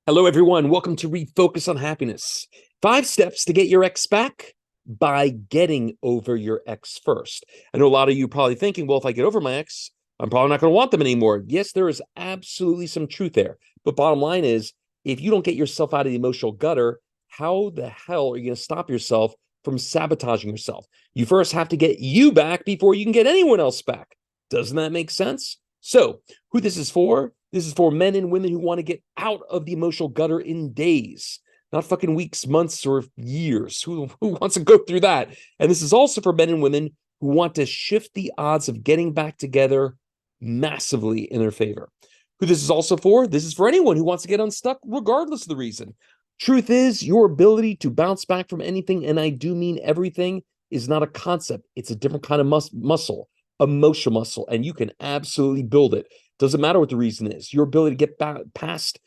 Hello, everyone. Welcome to Refocus on Happiness. 5 steps to get your ex back by getting over your ex first. I know a lot of you are probably thinking, well, if I get over my ex, I'm probably not going to want them anymore. Yes, there is absolutely some truth there. But bottom line is, if you don't get yourself out of the emotional gutter, how the hell are you going to stop yourself from sabotaging yourself? You first have to get you back before you can get anyone else back. Doesn't that make sense? So, who this is for? This is for men and women who want to get out of the emotional gutter in days, not fucking weeks, months, or years. Who wants to go through that? And this is also for men and women who want to shift the odds of getting back together massively in their favor. Who this is also for? This is for anyone who wants to get unstuck regardless of the reason. Truth is, your ability to bounce back from anything, and I do mean everything, is not a concept. It's a different kind of muscle, emotional muscle, and you can absolutely build it. Doesn't matter what the reason is. Your ability to get past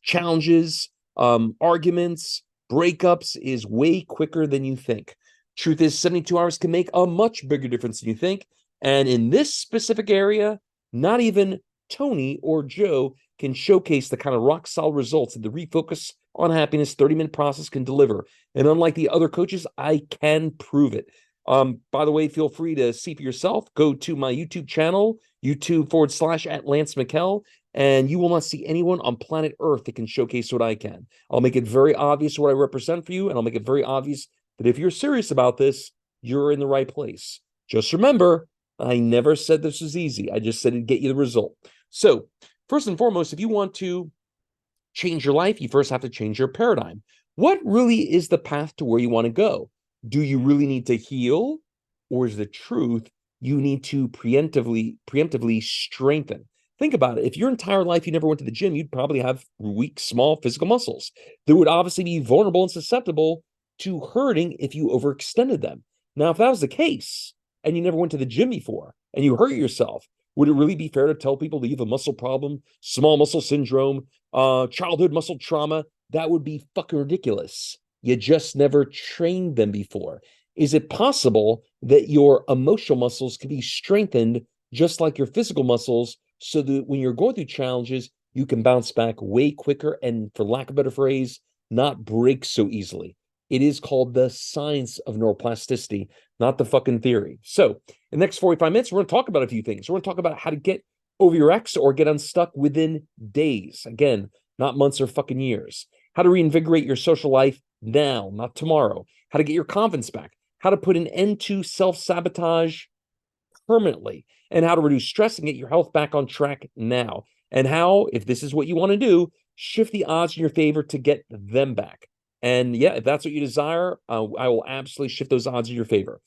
challenges, arguments, breakups is way quicker than you think. Truth is, 72 hours can make a much bigger difference than you think. And in this specific area, not even Tony or Joe can showcase the kind of rock solid results that the Refocus on Happiness 30-minute process can deliver. And unlike the other coaches, I can prove it. By the way, feel free to see for yourself. Go to my YouTube channel, YouTube.com/@LanceMcKell, and you will not see anyone on planet Earth that can showcase what I can. I'll make it very obvious what I represent for you, and I'll make it very obvious that if you're serious about this, you're in the right place. Just remember, I never said this was easy. I just said it'd get you the result. So, first and foremost, if you want to change your life, you first have to change your paradigm. What really is the path to where you want to go? Do you really need to heal, or is the truth you need to preemptively strengthen? Think about it. If your entire life you never went to the gym, you'd probably have weak, small physical muscles that would obviously be vulnerable and susceptible to hurting if you overextended them. Now, if that was the case, and you never went to the gym before, and you hurt yourself, would it really be fair to tell people that you have a muscle problem, small muscle syndrome, childhood muscle trauma? That would be fucking ridiculous. You just never trained them before. Is it possible that your emotional muscles can be strengthened just like your physical muscles so that when you're going through challenges, you can bounce back way quicker and, for lack of a better phrase, not break so easily? It is called the science of neuroplasticity, not the fucking theory. So in the next 45 minutes, we're going to talk about a few things. We're going to talk about how to get over your ex or get unstuck within days. Again, not months or fucking years. How to reinvigorate your social life now, not tomorrow. How to get your confidence back. How to put an end to self-sabotage permanently. And how to reduce stress and get your health back on track now. And how, if this is what you want to do, shift the odds in your favor to get them back. And yeah, if that's what you desire, I will absolutely shift those odds in your favor.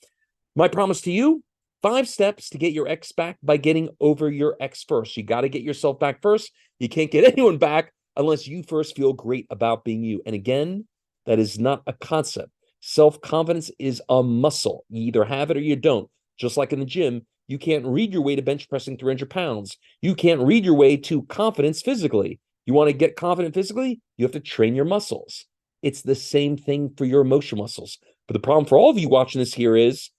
My promise to you, 5 steps to get your ex back by getting over your ex first. You got to get yourself back first. You can't get anyone back unless you first feel great about being you. And again, that is not a concept. Self-confidence is a muscle. You either have it or you don't. Just like in the gym, you can't read your way to bench pressing 300 pounds. You can't read your way to confidence physically. You want to get confident physically? You have to train your muscles. It's the same thing for your emotional muscles. But the problem for all of you watching this here is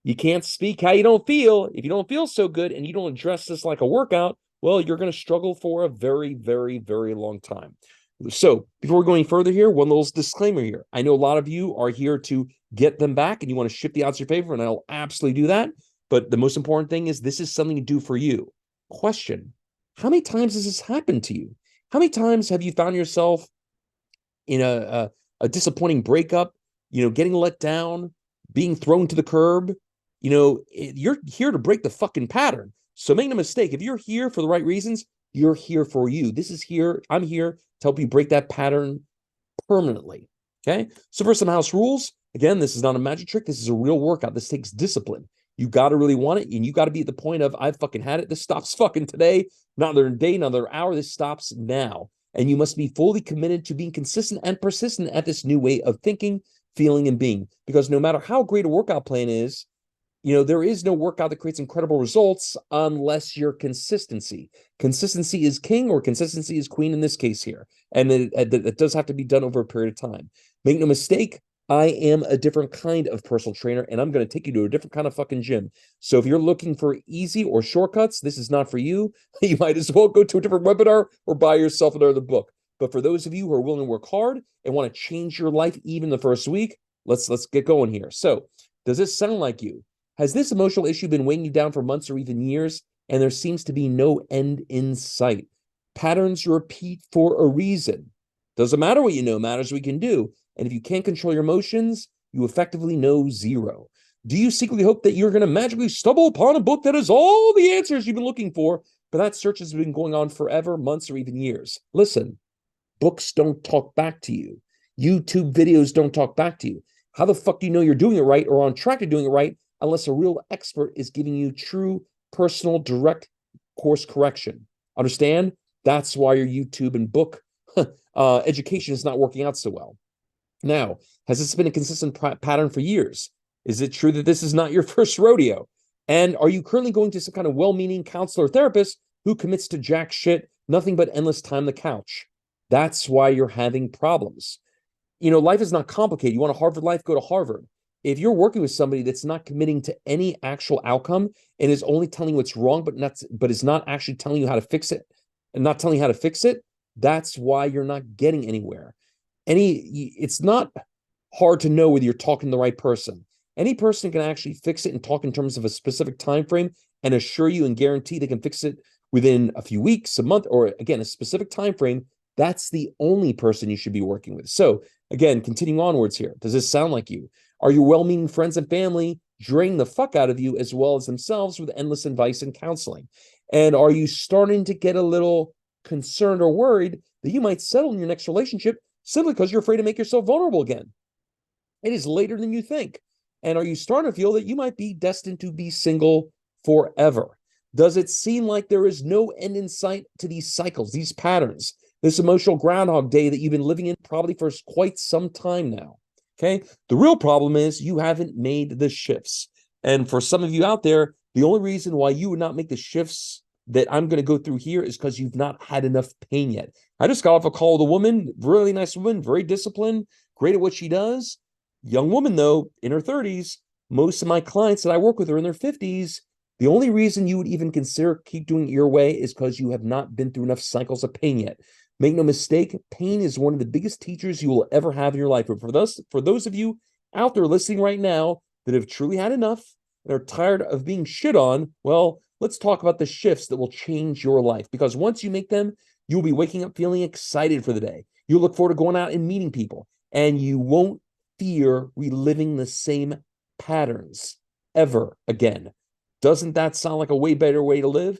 you can't speak how you don't feel. If you don't feel so good and you don't address this like a workout, well, you're going to struggle for a very, very, very long time. So before we go any further here, one little disclaimer here. I know a lot of you are here to get them back and you want to shift the odds in your favor, and I'll absolutely do that. But the most important thing is this is something to do for you. Question: how many times has this happened to you? How many times have you found yourself in a disappointing breakup, getting let down, being thrown to the curb? You're here to break the fucking pattern. So make no mistake, if you're here for the right reasons, you're here for you. I'm here to help you break that pattern permanently. Okay? So first, some house rules. Again, this is not a magic trick. This is a real workout. This takes discipline. You got to really want it, and you got to be at the point of, I've fucking had it. This stops fucking today. Not another day, not another hour. This stops now. And you must be fully committed to being consistent and persistent at this new way of thinking, feeling, and being. Because no matter how great a workout plan is, there is no workout that creates incredible results unless your consistency. Consistency is king, or consistency is queen in this case here. And it does have to be done over a period of time. Make no mistake, I am a different kind of personal trainer, and I'm going to take you to a different kind of fucking gym. So if you're looking for easy or shortcuts, this is not for you. You might as well go to a different webinar or buy yourself another book. But for those of you who are willing to work hard and want to change your life even the first week, let's get going here. So, does this sound like you? Has this emotional issue been weighing you down for months or even years, and there seems to be no end in sight? Patterns repeat for a reason. Doesn't matter what you know, matters what you can do. And if you can't control your emotions, you effectively know zero. Do you secretly hope that you're going to magically stumble upon a book that has all the answers you've been looking for? But that search has been going on forever, months, or even years. Listen, books don't talk back to you. YouTube videos don't talk back to you. How the fuck do you know you're doing it right or on track to doing it right unless a real expert is giving you true, personal, direct course correction? Understand? That's why your YouTube and book education is not working out so well. Now, has this been a consistent pattern for years? Is it true that this is not your first rodeo? And are you currently going to some kind of well-meaning counselor or therapist who commits to jack shit, nothing but endless time on the couch? That's why you're having problems. You know, life is not complicated. You want a Harvard life, go to Harvard. If you're working with somebody that's not committing to any actual outcome and is only telling you what's wrong, but is not actually telling you how to fix it and not telling you how to fix it, that's why you're not getting anywhere. It's not hard to know whether you're talking to the right person. Any person can actually fix it and talk in terms of a specific time frame and assure you and guarantee they can fix it within a few weeks, a month, or again, a specific time frame. That's the only person you should be working with. So again, continuing onwards here, does this sound like you? Are your well-meaning friends and family draining the fuck out of you as well as themselves with endless advice and counseling? And are you starting to get a little concerned or worried that you might settle in your next relationship simply because you're afraid to make yourself vulnerable again? It is later than you think. And are you starting to feel that you might be destined to be single forever? Does it seem like there is no end in sight to these cycles, these patterns, this emotional Groundhog Day that you've been living in probably for quite some time now? Okay. The real problem is you haven't made the shifts. And for some of you out there, the only reason why you would not make the shifts that I'm going to go through here is because you've not had enough pain yet. I just got off a call with a woman, really nice woman, very disciplined, great at what she does. Young woman, though, in her 30s. Most of my clients that I work with are in their 50s. The only reason you would even consider keep doing it your way is because you have not been through enough cycles of pain yet. Make no mistake, pain is one of the biggest teachers you will ever have in your life. But for those of you out there listening right now that have truly had enough and are tired of being shit on, well, let's talk about the shifts that will change your life. Because once you make them, you'll be waking up feeling excited for the day. You'll look forward to going out and meeting people. And you won't fear reliving the same patterns ever again. Doesn't that sound like a way better way to live?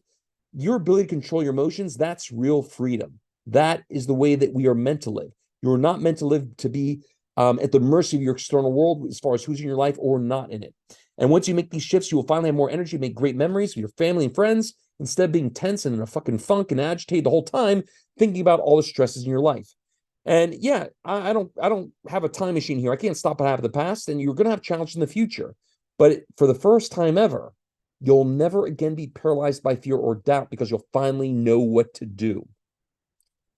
Your ability to control your emotions, that's real freedom. That is the way that we are meant to live. You're not meant to live to be at the mercy of your external world as far as who's in your life or not in it. And once you make these shifts, you will finally have more energy, make great memories with your family and friends, instead of being tense and in a fucking funk and agitated the whole time, thinking about all the stresses in your life. And yeah, I don't have a time machine here. I can't stop what happened in the past, and you're going to have challenges in the future. But for the first time ever, you'll never again be paralyzed by fear or doubt because you'll finally know what to do.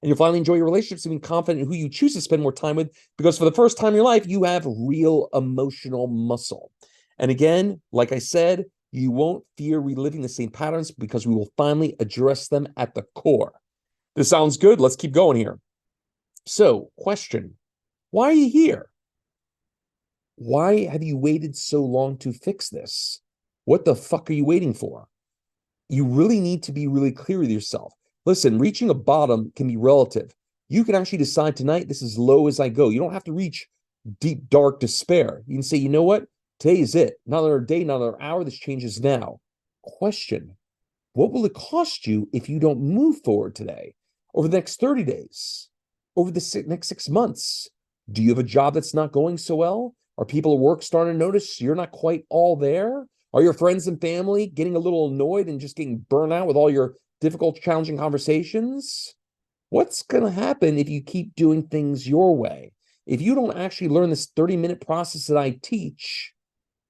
And you'll finally enjoy your relationships and be confident in who you choose to spend more time with because for the first time in your life, you have real emotional muscle. And again, like I said, you won't fear reliving the same patterns because we will finally address them at the core. This sounds good. Let's keep going here. So, question, why are you here? Why have you waited so long to fix this? What the fuck are you waiting for? You really need to be really clear with yourself. Listen, reaching a bottom can be relative. You can actually decide tonight, this is low as I go. You don't have to reach deep, dark despair. You can say, you know what? Today is it. Not another day, not another hour. This changes now. Question, what will it cost you if you don't move forward today? Over the next 30 days? Over the next 6 months? Do you have a job that's not going so well? Are people at work starting to notice you're not quite all there? Are your friends and family getting a little annoyed and just getting burnt out with all your difficult, challenging conversations? What's going to happen if you keep doing things your way? If you don't actually learn this 30-minute process that I teach,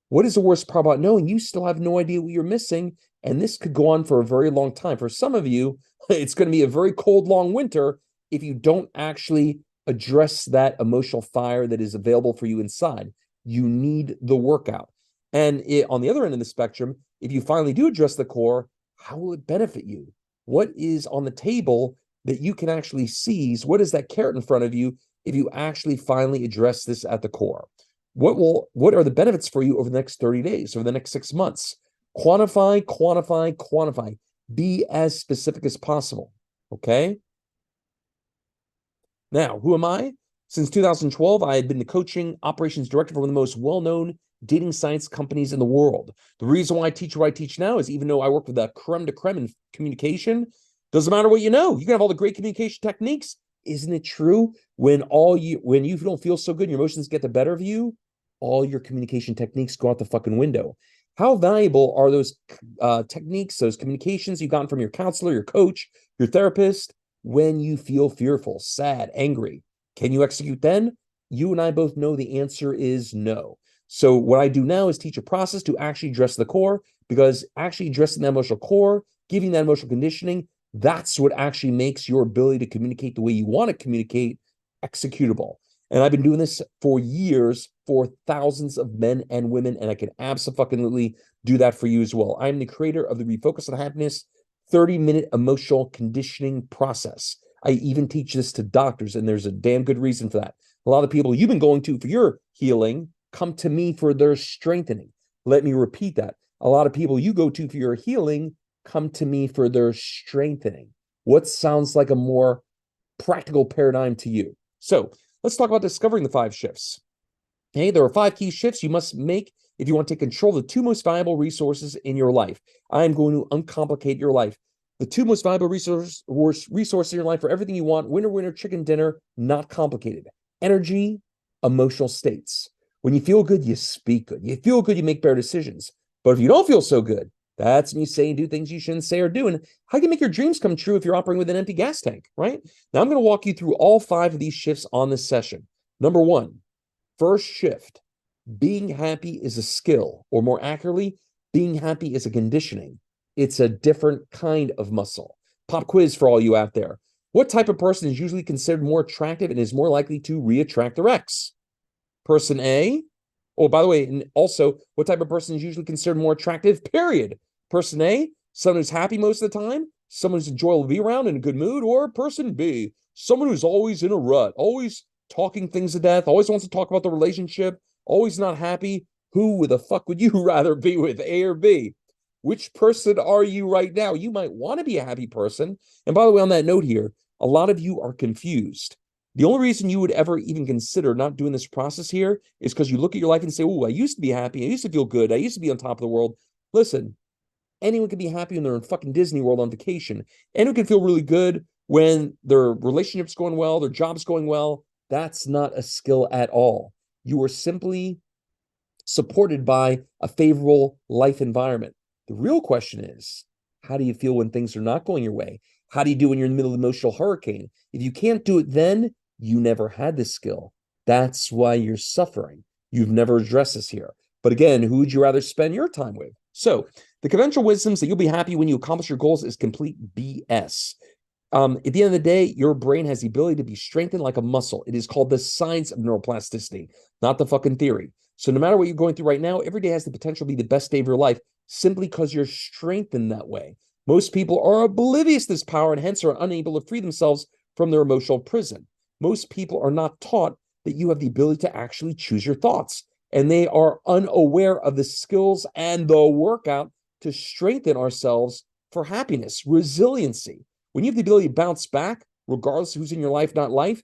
what is the worst part about knowing you still have no idea what you're missing? And this could go on for a very long time. For some of you, it's going to be a very cold, long winter if you don't actually address that emotional fire that is available for you inside. You need the workout. And on the other end of the spectrum, if you finally do address the core, how will it benefit you? What is on the table that you can actually seize. What is that carrot in front of you if you actually finally address this at the core? What are the benefits for you over the next 30 days, over the next 6 months? Quantify, quantify, quantify. Be as specific as possible. Okay? Now, who am I? Since 2012, I had been the coaching operations director for one of the most well-known dating science companies in the world. The reason why I teach what I teach now is even though I work with the creme de creme in communication, doesn't matter what you know. You can have all the great communication techniques. Isn't it true? When you don't feel so good, your emotions get the better of you, all your communication techniques go out the fucking window. How valuable are those techniques, those communications you've gotten from your counselor, your coach, your therapist, when you feel fearful, sad, angry? Can you execute then? You and I both know the answer is no. So what I do now is teach a process to actually address the core, because actually addressing that emotional core, giving that emotional conditioning, that's what actually makes your ability to communicate the way you want to communicate executable. And I've been doing this for years for thousands of men and women, and I can absolutely do that for you as well. I'm the creator of the Refocus on Happiness 30-minute emotional conditioning process. I even teach this to doctors, and there's a damn good reason for that. A lot of people you've been going to for your healing come to me for their strengthening. Let me repeat that. A lot of people you go to for your healing come to me for their strengthening. What sounds like a more practical paradigm to you? So let's talk about discovering the 5 shifts. Okay, there are 5 key shifts you must make if you want to take control of the 2 most valuable resources in your life. I'm going to uncomplicate your life. The 2 most valuable resources in your life for everything you want, winner, winner, chicken dinner, not complicated. Energy, emotional states. When you feel good, you speak good. You feel good, you make better decisions. But if you don't feel so good, that's when you say and do things you shouldn't say or do. And how can you make your dreams come true if you're operating with an empty gas tank, right? Now I'm going to walk you through all 5 of these shifts on this session. Number 1, first shift. Being happy is a skill, or more accurately, being happy is a conditioning. It's a different kind of muscle. Pop quiz for all you out there. What type of person is usually considered more attractive and is more likely to re-attract their ex? Person A. Oh, by the way, and also, what type of person is usually considered more attractive? Period. Person A, someone who's happy most of the time, someone who's enjoyable to be around, in a good mood. Or person B, someone who's always in a rut, always talking things to death, always wants to talk about the relationship, always not happy. Who the fuck would you rather be with, A or B? Which person are you right now? You might want to be a happy person. And by the way, on that note here, a lot of you are confused. The only reason you would ever even consider not doing this process here is because you look at your life and say, oh, I used to be happy. I used to feel good. I used to be on top of the world. Listen, anyone can be happy when they're in fucking Disney World on vacation. Anyone can feel really good when their relationship's going well, their job's going well. That's not a skill at all. You are simply supported by a favorable life environment. The real question is, how do you feel when things are not going your way? How do you do when you're in the middle of an emotional hurricane? If you can't do it then, you never had this skill. That's why you're suffering. You've never addressed this here. But again, who would you rather spend your time with? So the conventional wisdoms that you'll be happy when you accomplish your goals is complete BS. At the end of the day, your brain has the ability to be strengthened like a muscle. It is called the science of neuroplasticity, not the fucking theory. So no matter what you're going through right now, every day has the potential to be the best day of your life simply because you're strengthened that way. Most people are oblivious to this power and hence are unable to free themselves from their emotional prison. Most people are not taught that you have the ability to actually choose your thoughts, and they are unaware of the skills and the workout to strengthen ourselves for happiness, resiliency. When you have the ability to bounce back, regardless of who's in your life, not life,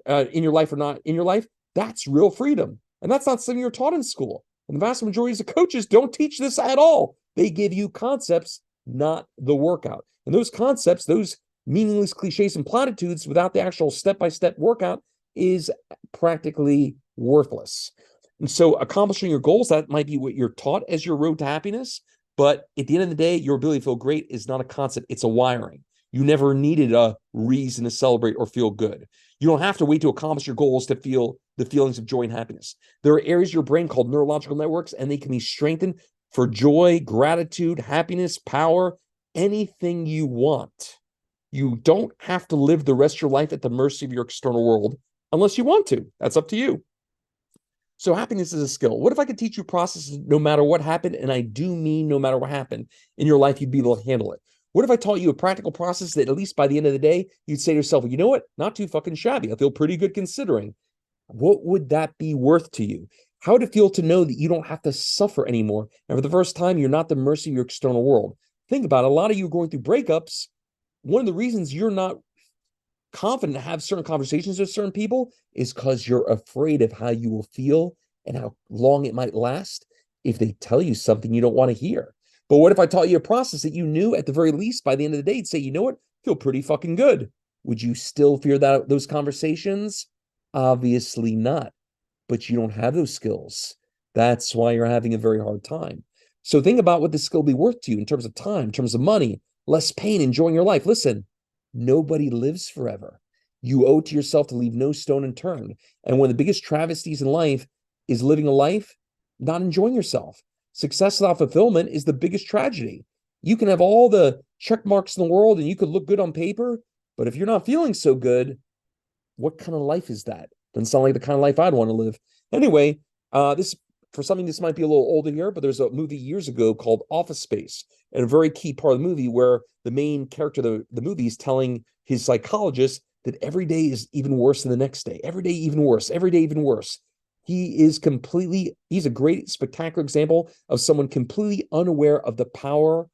in your life or not in your life, that's real freedom. And that's not something you're taught in school. And the vast majority of coaches don't teach this at all. They give you concepts, not the workout. And those concepts, those meaningless cliches and platitudes without the actual step-by-step workout is practically worthless. And so accomplishing your goals, that might be what you're taught as your road to happiness. But at the end of the day, your ability to feel great is not a concept. It's a wiring. You never needed a reason to celebrate or feel good. You don't have to wait to accomplish your goals to feel the feelings of joy and happiness. There are areas of your brain called neurological networks, and they can be strengthened for joy, gratitude, happiness, power, anything you want. You don't have to live the rest of your life at the mercy of your external world unless you want to. That's up to you. So happiness is a skill. What if I could teach you processes no matter what happened? And I do mean no matter what happened in your life, you'd be able to handle it. What if I taught you a practical process that at least by the end of the day, you'd say to yourself, you know what? Not too fucking shabby. I feel pretty good considering. What would that be worth to you? How would it feel to know that you don't have to suffer anymore? And for the first time, you're not the mercy of your external world. Think about it. A lot of you are going through breakups. One of the reasons you're not confident to have certain conversations with certain people is because you're afraid of how you will feel and how long it might last if they tell you something you don't want to hear. But what if I taught you a process that you knew at the very least by the end of the day, you'd say, you know what, I feel pretty fucking good. Would you still fear those conversations? Obviously not, but you don't have those skills. That's why you're having a very hard time. So think about what the skill will be worth to you in terms of time, in terms of money, less pain, enjoying your life. Listen, nobody lives forever. You owe it to yourself to leave no stone unturned. And one of the biggest travesties in life is living a life not enjoying yourself. Success without fulfillment is the biggest tragedy. You can have all the check marks in the world and you could look good on paper, but if you're not feeling so good, what kind of life is that? Doesn't sound like the kind of life I'd want to live. Anyway, this might be a little older here, but there's a movie years ago called Office Space, and a very key part of the movie where the main character of the movie is telling his psychologist that every day is even worse than the next day. Every day even worse. Every day even worse. He's a great, spectacular example of someone completely unaware of the power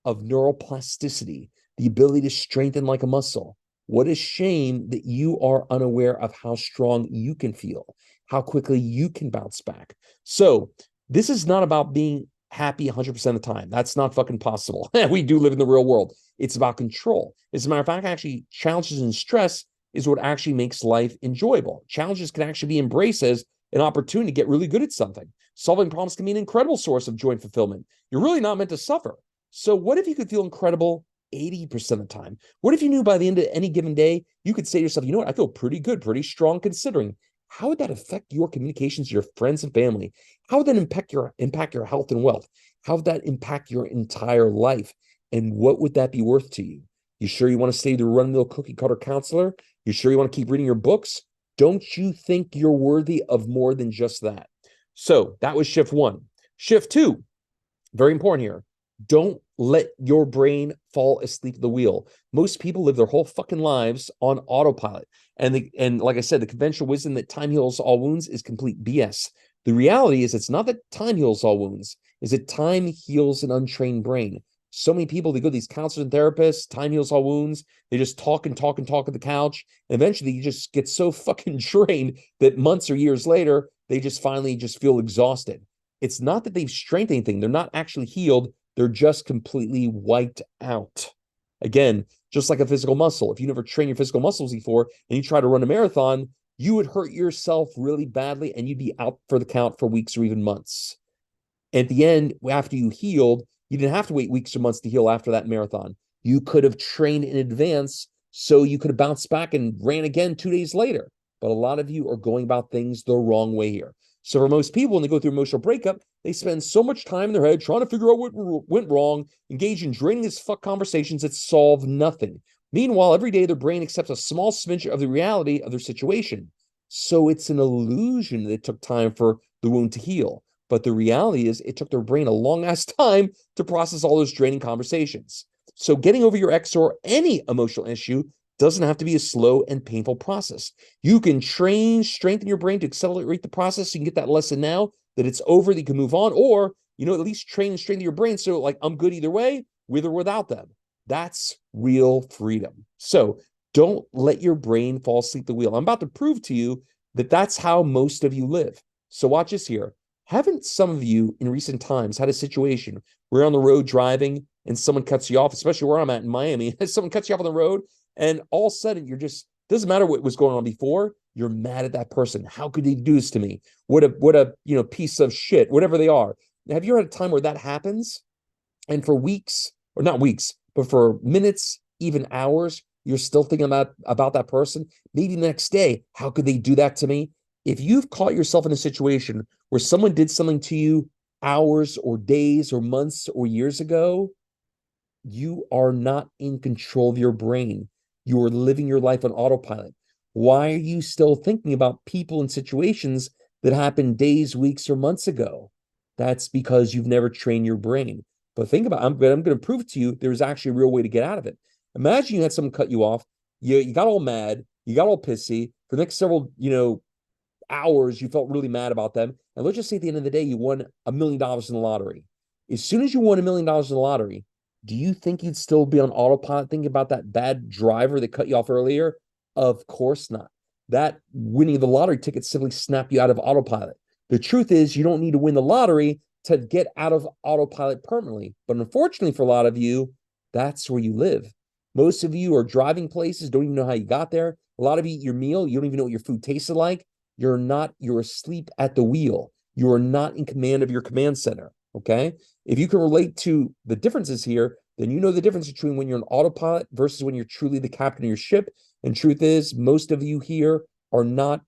of neuroplasticity, the ability to strengthen like a muscle. What a shame that you are unaware of how strong you can feel, how quickly you can bounce back. So this is not about being happy 100% of the time. That's not fucking possible. We do live in the real world. It's about control. As a matter of fact, actually, challenges and stress is what actually makes life enjoyable. Challenges can actually be embraced as an opportunity to get really good at something. Solving problems can be an incredible source of joy and fulfillment. You're really not meant to suffer. So what if you could feel incredible 80% of the time? What if you knew by the end of any given day, you could say to yourself, you know what, I feel pretty good, pretty strong considering. How would that affect your communications, your friends and family? How would that impact your health and wealth? How would that impact your entire life? And what would that be worth to you? You sure you want to stay the run-of-the-mill cookie cutter counselor? You sure you want to keep reading your books? Don't you think you're worthy of more than just that? So that was shift one. Shift two, very important here. Don't let your brain fall asleep at the wheel. Most people live their whole fucking lives on autopilot. And like I said, the conventional wisdom that time heals all wounds is complete BS. The reality is it's not that time heals all wounds, is that time heals an untrained brain. So many people, they go to these counselors and therapists, time heals all wounds. They just talk and talk and talk at the couch. And eventually you just get so fucking drained that months or years later, they just finally just feel exhausted. It's not that they've strengthened anything. They're not actually healed. They're just completely wiped out. Again, just like a physical muscle. If you never train your physical muscles before and you try to run a marathon, you would hurt yourself really badly and you'd be out for the count for weeks or even months. At the end, after you healed, you didn't have to wait weeks or months to heal after that marathon. You could have trained in advance so you could have bounced back and ran again 2 days later. But a lot of you are going about things the wrong way here. So for most people, when they go through emotional breakup, they spend so much time in their head trying to figure out what went wrong, engage in draining as fuck conversations that solve nothing. Meanwhile, every day their brain accepts a small smidge of the reality of their situation. So it's an illusion that it took time for the wound to heal. But the reality is it took their brain a long ass time to process all those draining conversations. So getting over your ex or any emotional issue doesn't have to be a slow and painful process. You can strengthen your brain to accelerate the process. So you can get that lesson now that it's over, that you can move on, or, at least train and strengthen your brain. So like, I'm good either way, with or without them. That's real freedom. So don't let your brain fall asleep at the wheel. I'm about to prove to you that that's how most of you live. So watch this here. Haven't some of you in recent times had a situation where you're on the road driving and someone cuts you off, especially where I'm at in Miami, someone cuts you off on the road and all of a sudden you're just, doesn't matter what was going on before, you're mad at that person. How could they do this to me? What a piece of shit, whatever they are. Have you ever had a time where that happens? And for weeks, or not weeks, but for minutes, even hours, you're still thinking about that person? Maybe the next day, how could they do that to me? If you've caught yourself in a situation where someone did something to you hours or days or months or years ago, you are not in control of your brain. You are living your life on autopilot. Why are you still thinking about people and situations that happened days, weeks, or months ago? That's because you've never trained your brain. But think about, I'm going to prove to you there's actually a real way to get out of it. Imagine you had someone cut you off. You got all mad. You got all pissy. For the next several, hours, you felt really mad about them. And let's just say at the end of the day, you won $1 million in the lottery. As soon as you won $1 million in the lottery, do you think you'd still be on autopilot thinking about that bad driver that cut you off earlier? Of course not. That winning the lottery ticket simply snapped you out of autopilot. The truth is, you don't need to win the lottery to get out of autopilot permanently. But unfortunately for a lot of you, that's where you live. Most of you are driving places, don't even know how you got there. A lot of you eat your meal, you don't even know what your food tasted like. You're asleep at the wheel. You are not in command of your command center, okay? If you can relate to the differences here, then you know the difference between when you're an autopilot versus when you're truly the captain of your ship. And truth is, most of you here are not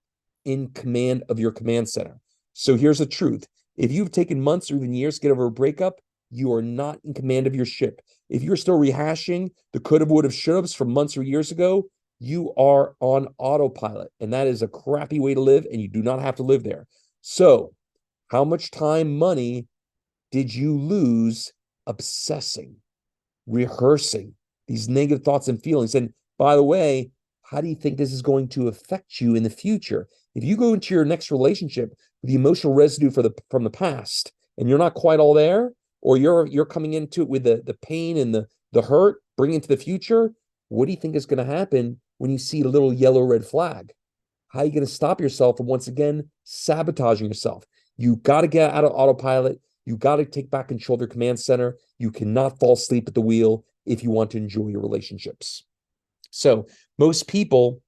in command of your command center. So here's the truth. If you've taken months or even years to get over a breakup, you are not in command of your ship. If you're still rehashing the could have, would have, should haves from months or years ago, you are on autopilot. And that is a crappy way to live, and you do not have to live there. So how much time, money did you lose obsessing, rehearsing these negative thoughts and feelings? And by the way, how do you think this is going to affect you in the future? If you go into your next relationship with the emotional residue from the past, and you're not quite all there, or you're coming into it with the pain and the hurt, bringing it to the future, what do you think is going to happen when you see a little yellow red flag? How are you going to stop yourself from once again sabotaging yourself? You got to get out of autopilot. You got to take back control of your command center. You cannot fall asleep at the wheel if you want to enjoy your relationships. So most people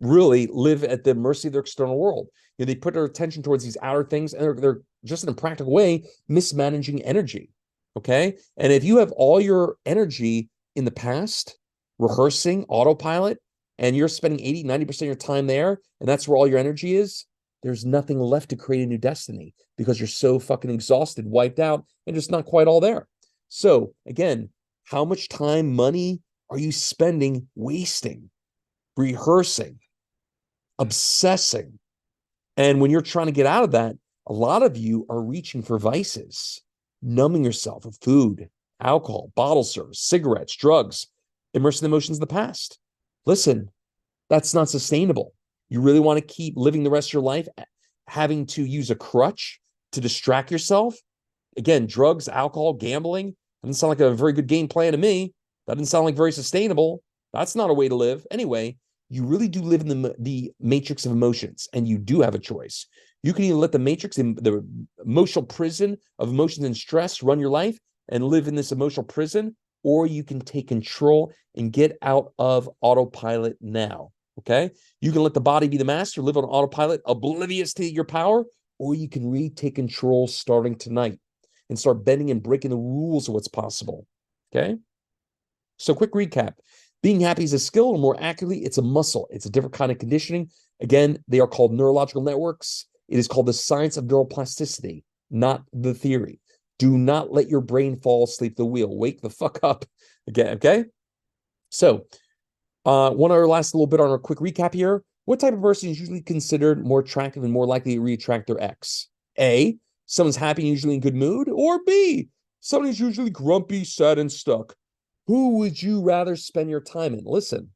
really live at the mercy of their external world. They put their attention towards these outer things, and they're just in a practical way mismanaging energy. Okay. And if you have all your energy in the past, rehearsing, autopilot, and you're spending 80, 90% of your time there, and that's where all your energy is, there's nothing left to create a new destiny because you're so fucking exhausted, wiped out, and just not quite all there. So again, how much time, money are you spending wasting, rehearsing, obsessing? And when you're trying to get out of that, a lot of you are reaching for vices, numbing yourself with food, alcohol, bottle service, cigarettes, drugs, immersing the emotions of the past. Listen, that's not sustainable. You really want to keep living the rest of your life having to use a crutch to distract yourself? Again, drugs, alcohol, gambling, doesn't sound like a very good game plan to me. That doesn't sound like very sustainable. That's not a way to live. Anyway, you really do live in the matrix of emotions, and you do have a choice. You can either let the matrix, in the emotional prison of emotions and stress, run your life and live in this emotional prison, or you can take control and get out of autopilot now, okay? You can let the body be the master, live on autopilot, oblivious to your power, or you can retake control starting tonight and start bending and breaking the rules of what's possible, okay? So quick recap. Being happy is a skill, or more accurately, it's a muscle. It's a different kind of conditioning. Again, they are called neurological networks. It is called the science of neuroplasticity, not the theory. Do not let your brain fall asleep at the wheel. Wake the fuck up again, okay? So, one other last little bit on a quick recap here. What type of person is usually considered more attractive and more likely to re-attract their ex? A, someone's happy and usually in good mood, or B, someone who's usually grumpy, sad, and stuck. Who would you rather spend your time in? Listen,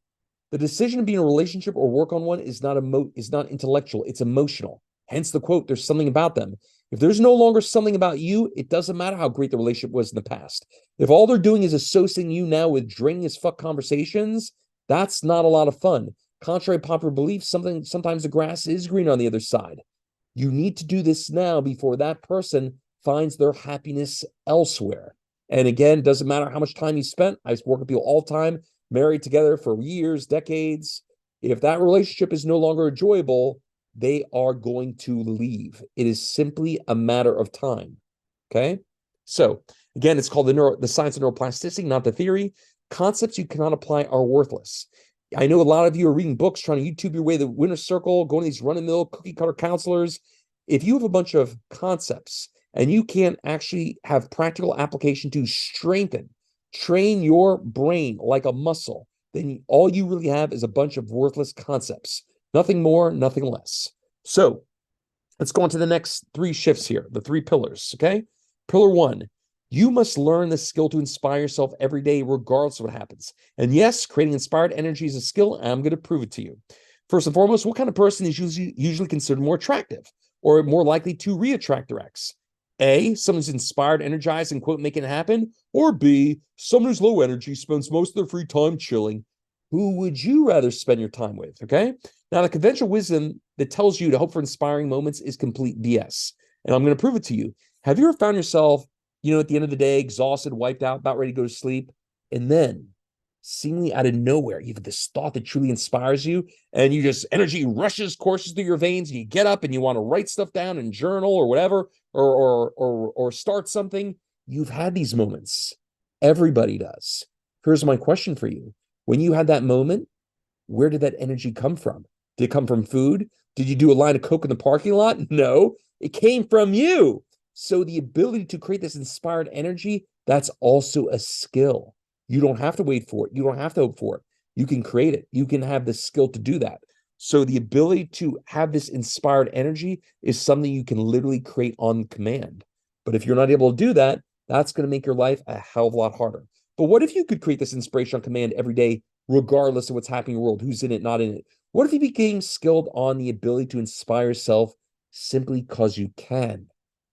the decision to be in a relationship or work on one is not intellectual, it's emotional. Hence the quote, there's something about them. If there's no longer something about you, it doesn't matter how great the relationship was in the past. If all they're doing is associating you now with draining as fuck conversations, that's not a lot of fun. Contrary to popular belief, sometimes the grass is green on the other side. You need to do this now before that person finds their happiness elsewhere. And again, doesn't matter how much time you spent. I work with people all the time, married together for years, decades. If that relationship is no longer enjoyable, they are going to leave. It is simply a matter of time. Okay? So again, it's called the science of neuroplasticity, not the theory. Concepts you cannot apply are worthless. I know a lot of you are reading books, trying to YouTube your way to the winner's circle, going to these run-of-the-mill cookie cutter counselors. If you have a bunch of concepts and you can't actually have practical application to train your brain like a muscle, then all you really have is a bunch of worthless concepts. Nothing more, nothing less. So let's go on to the next three shifts here, the three pillars, okay? Pillar one, You must learn the skill to inspire yourself every day, regardless of what happens. And yes, creating inspired energy is a skill, and I'm going to prove it to you. First and foremost, what kind of person is usually considered more attractive or more likely to re-attract their ex? A, someone who's inspired, energized, and quote, making it happen. Or B, someone who's low energy, spends most of their free time chilling. Who would you rather spend your time with? Okay. Now, the conventional wisdom that tells you to hope for inspiring moments is complete BS. And I'm going to prove it to you. Have you ever found yourself, at the end of the day, exhausted, wiped out, about ready to go to sleep, and then seemingly out of nowhere, you have this thought that truly inspires you, and you just energy courses through your veins, and you get up and you want to write stuff down and journal or whatever, or start something? You've had these moments. Everybody does. Here's my question for you. When you had that moment, where did that energy come from? Did it come from food? Did you do a line of Coke in the parking lot? No, it came from you. So the ability to create this inspired energy, that's also a skill. You don't have to wait for it. You don't have to hope for it. You can create it. You can have the skill to do that. So the ability to have this inspired energy is something you can literally create on command. But if you're not able to do that, that's going to make your life a hell of a lot harder. But what if you could create this inspiration on command every day, regardless of what's happening in the world, who's in it, not in it? What if you became skilled on the ability to inspire yourself simply because you can?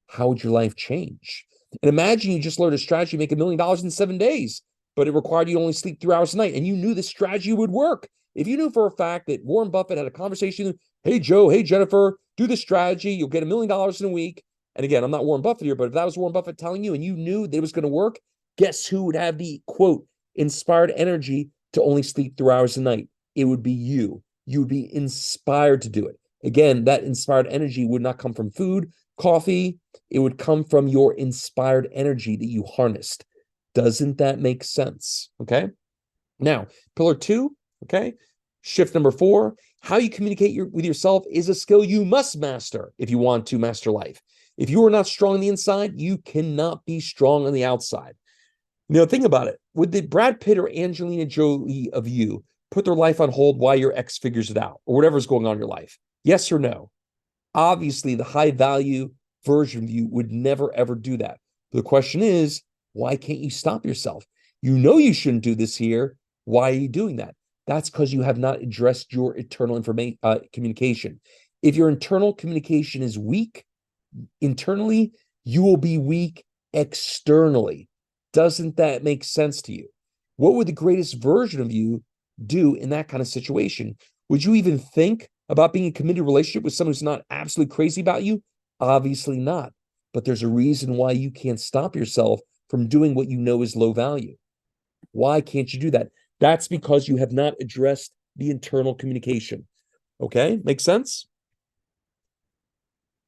How would your life change? And imagine you just learned a strategy to make $1 million in 7 days, but it required you to only sleep 3 hours a night, and you knew this strategy would work. If you knew for a fact that Warren Buffett had a conversation, hey, Joe, hey, Jennifer, do this strategy, you'll get $1 million in a week. And again, I'm not Warren Buffett here, but if that was Warren Buffett telling you and you knew that it was going to work, guess who would have the, quote, inspired energy to only sleep 3 hours a night? It would be you. You would be inspired to do it. Again, that inspired energy would not come from food, coffee. It would come from your inspired energy that you harnessed. Doesn't that make sense? Okay. Now, pillar 2, okay. Shift number 4, how you communicate with yourself is a skill you must master if you want to master life. If you are not strong on the inside, you cannot be strong on the outside. Think about it. Would the Brad Pitt or Angelina Jolie of you put their life on hold while your ex figures it out or whatever's going on in your life? Yes or no? Obviously, the high value version of you would never, ever do that. The question is, why can't you stop yourself? You know you shouldn't do this here. Why are you doing that? That's because you have not addressed your internal communication. If your internal communication is weak, internally, you will be weak externally. Doesn't that make sense to you? What would the greatest version of you do in that kind of situation? Would you even think about being in a committed relationship with someone who's not absolutely crazy about you? Obviously not. But there's a reason why you can't stop yourself from doing what you know is low value. Why can't you do that? That's because you have not addressed the internal communication. Okay, makes sense?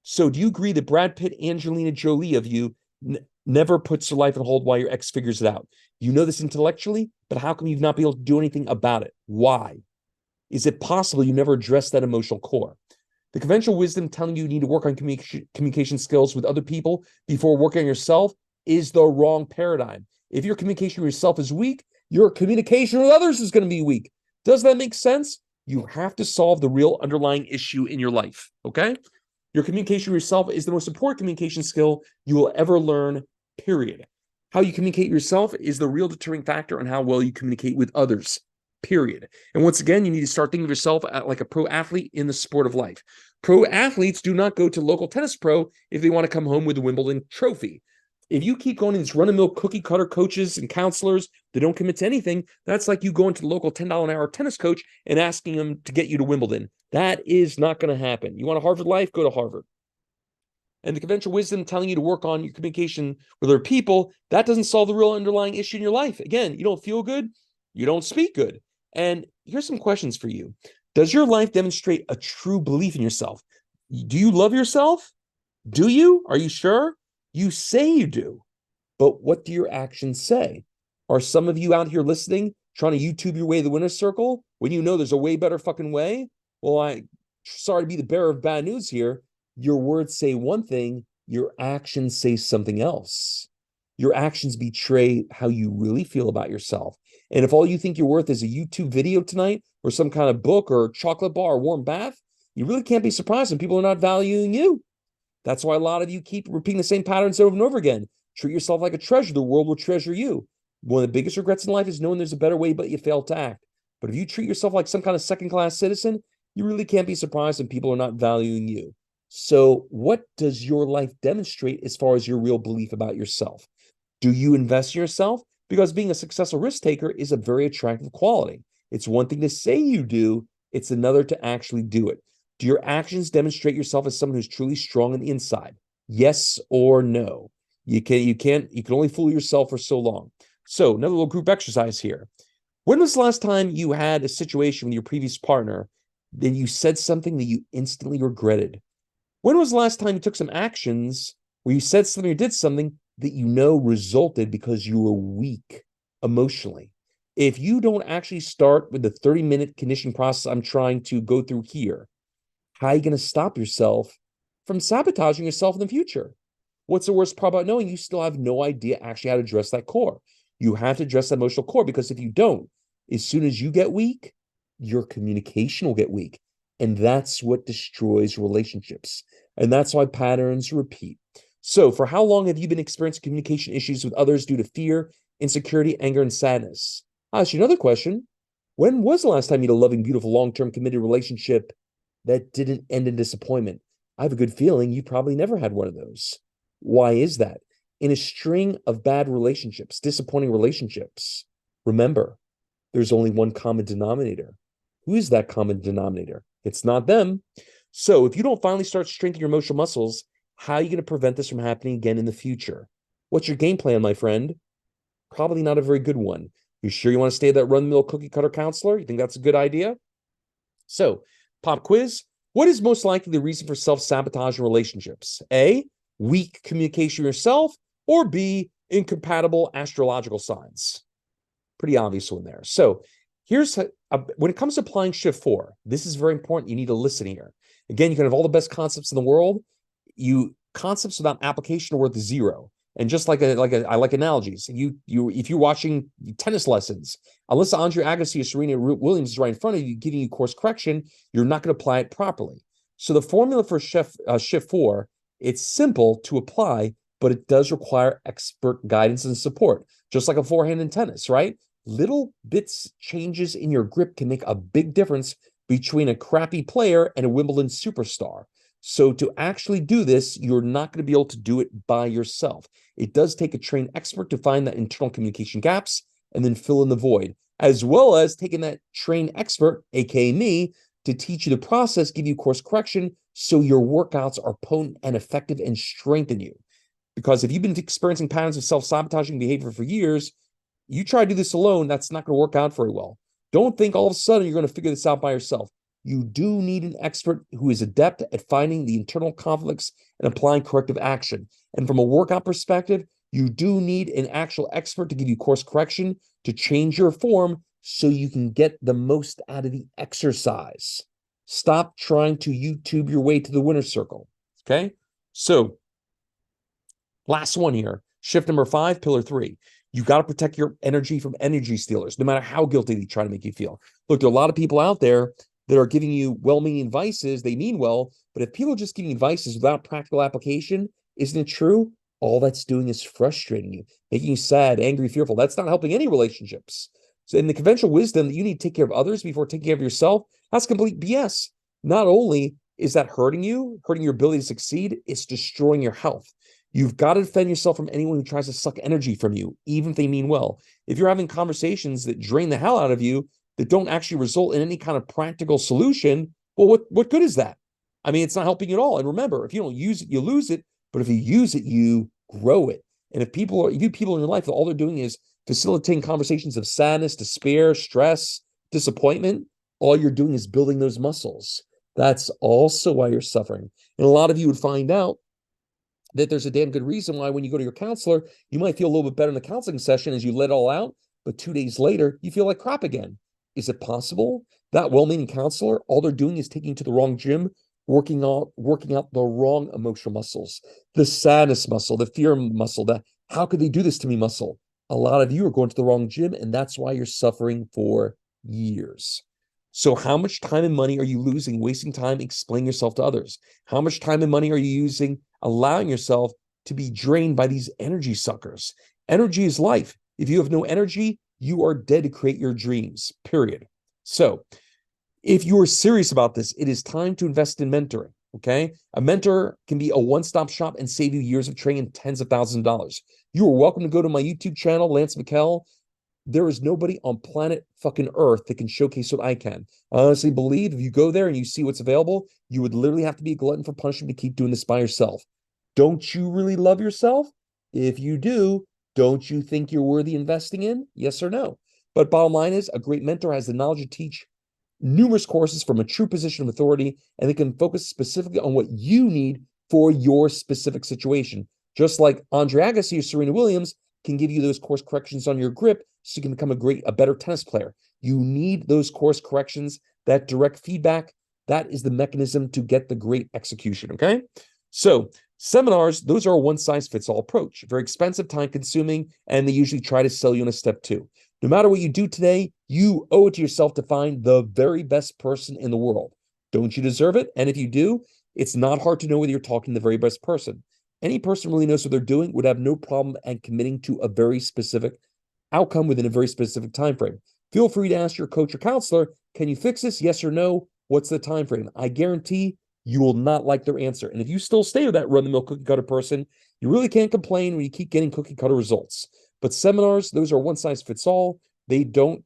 So do you agree that Brad Pitt, Angelina Jolie of you never puts your life on hold while your ex figures it out? You know this intellectually, but how come you've not been able to do anything about it? Why? Is it possible you never addressed that emotional core? The conventional wisdom telling you need to work on communication skills with other people before working on yourself is the wrong paradigm. If your communication with yourself is weak, your communication with others is going to be weak. Does that make sense? You have to solve the real underlying issue in your life, okay? Your communication with yourself is the most important communication skill you will ever learn, period. How you communicate yourself is the real determining factor on how well you communicate with others, period. And once again, you need to start thinking of yourself like a pro athlete in the sport of life. Pro athletes do not go to local tennis pro if they want to come home with a Wimbledon trophy. If you keep going to these run-of-the-mill cookie-cutter coaches and counselors that don't commit to anything, that's like you going to the local $10 an hour tennis coach and asking them to get you to Wimbledon. That is not going to happen. You want a Harvard life? Go to Harvard. And the conventional wisdom telling you to work on your communication with other people, that doesn't solve the real underlying issue in your life. Again, you don't feel good, you don't speak good. And here's some questions for you. Does your life demonstrate a true belief in yourself? Do you love yourself? Do you? Are you sure? You say you do, but what do your actions say? Are some of you out here listening, trying to YouTube your way to the winner's circle when you know there's a way better fucking way? Well, I'm sorry to be the bearer of bad news here. Your words say one thing, your actions say something else. Your actions betray how you really feel about yourself. And if all you think you're worth is a YouTube video tonight or some kind of book or chocolate bar or warm bath, you really can't be surprised when people are not valuing you. That's why a lot of you keep repeating the same patterns over and over again. Treat yourself like a treasure. The world will treasure you. One of the biggest regrets in life is knowing there's a better way, but you fail to act. But if you treat yourself like some kind of second-class citizen, you really can't be surprised when people are not valuing you. So what does your life demonstrate as far as your real belief about yourself? Do you invest in yourself? Because being a successful risk taker is a very attractive quality. It's one thing to say you do, it's another to actually do it. Do your actions demonstrate yourself as someone who's truly strong on the inside? Yes or no? You can only fool yourself for so long. So another little group exercise here. When was the last time you had a situation with your previous partner that you said something that you instantly regretted? When was the last time you took some actions where you said something or did something that you know resulted because you were weak emotionally? If you don't actually start with the 30-minute conditioning process I'm trying to go through here, how are you going to stop yourself from sabotaging yourself in the future? What's the worst part about knowing you still have no idea actually how to address that core? You have to address that emotional core, because if you don't, as soon as you get weak, your communication will get weak. And that's what destroys relationships. And that's why patterns repeat. So for how long have you been experiencing communication issues with others due to fear, insecurity, anger, and sadness? I'll ask you another question. When was the last time you had a loving, beautiful, long-term committed relationship that didn't end in disappointment? I have a good feeling you probably never had one of those. Why is that? In a string of bad relationships, disappointing relationships, remember, there's only one common denominator. Who is that common denominator? It's not them. So if you don't finally start strengthening your emotional muscles, how are you going to prevent this from happening again in the future? What's your game plan, my friend? Probably not a very good one. You sure you want to stay that run-of-the-mill cookie-cutter counselor? You think that's a good idea? So, pop quiz. What is most likely the reason for self-sabotage in relationships? A, weak communication yourself, or B, incompatible astrological signs? Pretty obvious one there. So here's when it comes to applying shift 4, this is very important. You need to listen here. Again, you can have all the best concepts in the world. Concepts without application are worth 0. And just I like analogies. If you're watching tennis lessons, unless Andre Agassi or Serena Williams is right in front of you giving you course correction, you're not going to apply it properly. So the formula for shift 4, it's simple to apply, but it does require expert guidance and support, just like a forehand in tennis, right? Little bits changes in your grip can make a big difference between a crappy player and a Wimbledon superstar. So to actually do this, you're not going to be able to do it by yourself. It does take a trained expert to find that internal communication gaps and then fill in the void, as well as taking that trained expert, aka me, to teach you the process, give you course correction, so your workouts are potent and effective and strengthen you. Because if you've been experiencing patterns of self-sabotaging behavior for years, you try to do this alone, that's not going to work out very well. Don't think all of a sudden you're going to figure this out by yourself. You do need an expert who is adept at finding the internal conflicts and applying corrective action. And from a workout perspective, you do need an actual expert to give you course correction to change your form so you can get the most out of the exercise. Stop trying to YouTube your way to the winner's circle. Okay? So, last one here. Shift number 5, pillar 3. You got to protect your energy from energy stealers, no matter how guilty they try to make you feel. Look, there are a lot of people out there that are giving you well-meaning advices. They mean well, but if people are just giving advices without practical application, isn't it true? All that's doing is frustrating you, making you sad, angry, fearful. That's not helping any relationships. So in the conventional wisdom that you need to take care of others before taking care of yourself, that's complete BS. Not only is that hurting you, hurting your ability to succeed, it's destroying your health. You've got to defend yourself from anyone who tries to suck energy from you, even if they mean well. If you're having conversations that drain the hell out of you, that don't actually result in any kind of practical solution, well, what good is that? I mean, it's not helping you at all. And remember, if you don't use it, you lose it. But if you use it, you grow it. And if you have people in your life that all they're doing is facilitating conversations of sadness, despair, stress, disappointment, all you're doing is building those muscles. That's also why you're suffering. And a lot of you would find out that there's a damn good reason why when you go to your counselor, you might feel a little bit better in the counseling session as you let it all out, but 2 days later, you feel like crap again. Is it possible that well-meaning counselor, all they're doing is taking you to the wrong gym, working out the wrong emotional muscles, the sadness muscle, the fear muscle, the how could they do this to me muscle? A lot of you are going to the wrong gym, and that's why you're suffering for years. So how much time and money are you losing, wasting time explaining yourself to others? How much time and money are you using allowing yourself to be drained by these energy suckers. Energy is life. If you have no energy, you are dead to create your dreams, period. So if you are serious about this, it is time to invest in mentoring, okay? A mentor can be a one-stop shop and save you years of training and tens of thousands of dollars. You are welcome to go to my YouTube channel, Lance McKell. There is nobody on planet fucking Earth that can showcase what I can. I honestly believe if you go there and you see what's available, you would literally have to be a glutton for punishment to keep doing this by yourself. Don't you really love yourself? If you do, don't you think you're worthy investing in? Yes or no? But bottom line is, a great mentor has the knowledge to teach numerous courses from a true position of authority, and they can focus specifically on what you need for your specific situation. Just like Andre Agassi or Serena Williams can give you those course corrections on your grip so you can become a better tennis player. You need those course corrections, that direct feedback. That is the mechanism to get the great execution, okay? So seminars, those are a one-size-fits-all approach. Very expensive, time-consuming, and they usually try to sell you in a step two. No matter what you do today, you owe it to yourself to find the very best person in the world. Don't you deserve it? And if you do, it's not hard to know whether you're talking to the very best person. Any person really knows what they're doing would have no problem at committing to a very specific outcome within a very specific time frame. Feel free to ask your coach or counselor, can you fix this? Yes or no? What's the time frame? I guarantee you will not like their answer. And if you still stay with that run-the-mill cookie-cutter person, you really can't complain when you keep getting cookie-cutter results. But seminars, those are one-size-fits-all. They don't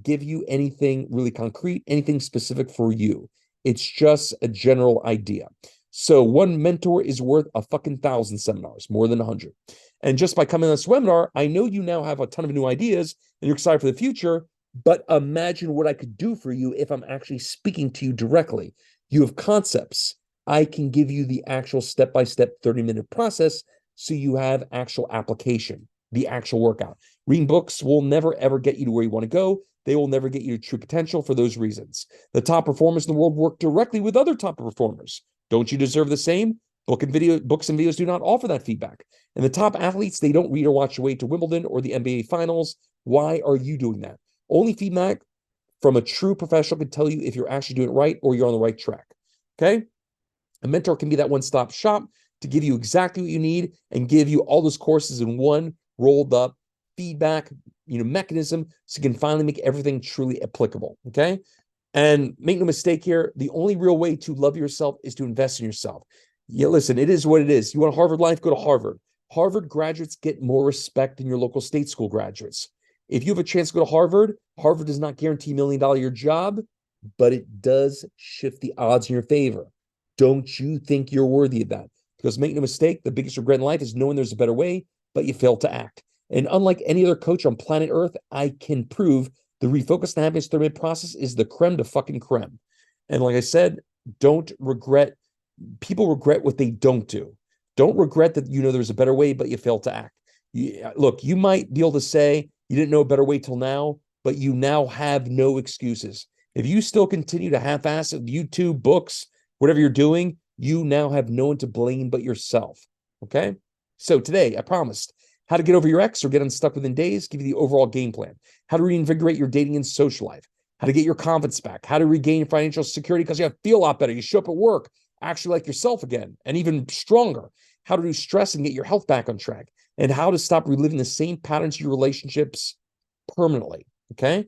give you anything really concrete, anything specific for you. It's just a general idea. So one mentor is worth a fucking 1,000 seminars, more than 100. And just by coming on this webinar, I know you now have a ton of new ideas and you're excited for the future, but imagine what I could do for you if I'm actually speaking to you directly. You have concepts. I can give you the actual step-by-step 30-minute process so you have actual application, the actual workout. Reading books will never, ever get you to where you want to go. They will never get you to true potential for those reasons. The top performers in the world work directly with other top performers. Don't you deserve the same? Books and videos do not offer that feedback. And the top athletes, they don't read or watch their way to Wimbledon or the NBA finals. Why are you doing that? Only feedback from a true professional can tell you if you're actually doing it right or you're on the right track, okay? A mentor can be that one-stop shop to give you exactly what you need and give you all those courses in one rolled up feedback, mechanism so you can finally make everything truly applicable, okay? And make no mistake here, the only real way to love yourself is to invest in yourself. Yeah, listen, it is what it is. You want a Harvard life, go to Harvard. Harvard graduates get more respect than your local state school graduates. If you have a chance to go to Harvard, Harvard does not guarantee $1 million a year job, but it does shift the odds in your favor. Don't you think you're worthy of that? Because make no mistake, the biggest regret in life is knowing there's a better way, but you fail to act. And unlike any other coach on planet Earth, I can prove the Refocus and Happiness 30-minute process is the creme de fucking creme. And like I said, don't regret. People regret what they don't do. Don't regret that there's a better way, but you fail to act. Look, you might be able to say you didn't know a better way till now, but you now have no excuses. If you still continue to half-ass YouTube, books, whatever you're doing, you now have no one to blame but yourself, okay? So today, I promised how to get over your ex or get unstuck within days, give you the overall game plan, how to reinvigorate your dating and social life, how to get your confidence back, how to regain financial security because you feel a lot better. You show up at work actually like yourself again and even stronger, how to reduce stress and get your health back on track, and how to stop reliving the same patterns of your relationships permanently, okay?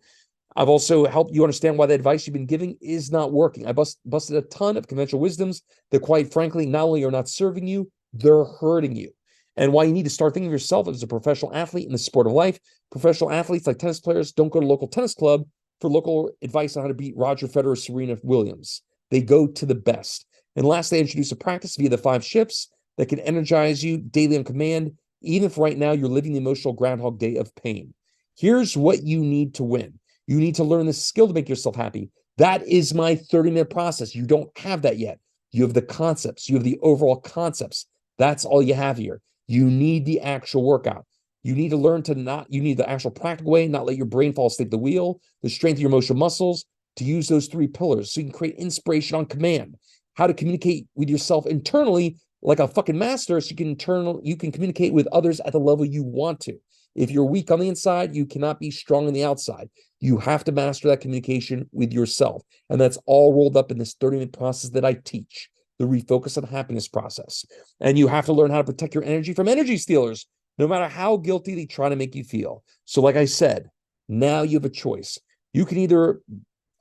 I've also helped you understand why the advice you've been giving is not working. I busted a ton of conventional wisdoms that, quite frankly, not only are not serving you, they're hurting you. And why you need to start thinking of yourself as a professional athlete in the sport of life. Professional athletes, like tennis players, don't go to a local tennis club for local advice on how to beat Roger Federer or Serena Williams. They go to the best. And lastly, I introduce a practice via the 5 shifts that can energize you daily on command, even if right now you're living the emotional Groundhog Day of pain. Here's what you need to win. You need to learn the skill to make yourself happy. That is my 30-minute process. You don't have that yet. You have the concepts. You have the overall concepts. That's all you have here. You need the actual workout. You need to learn you need the actual practical way, not let your brain fall asleep at the wheel, the strength of your emotional muscles, to use those 3 pillars so you can create inspiration on command, how to communicate with yourself internally like a fucking master so you can communicate with others at the level you want to. If you're weak on the inside, you cannot be strong on the outside. You have to master that communication with yourself. And that's all rolled up in this 30-minute process that I teach. the refocus on happiness process. And you have to learn how to protect your energy from energy stealers, no matter how guilty they try to make you feel. So like I said, now you have a choice. You can either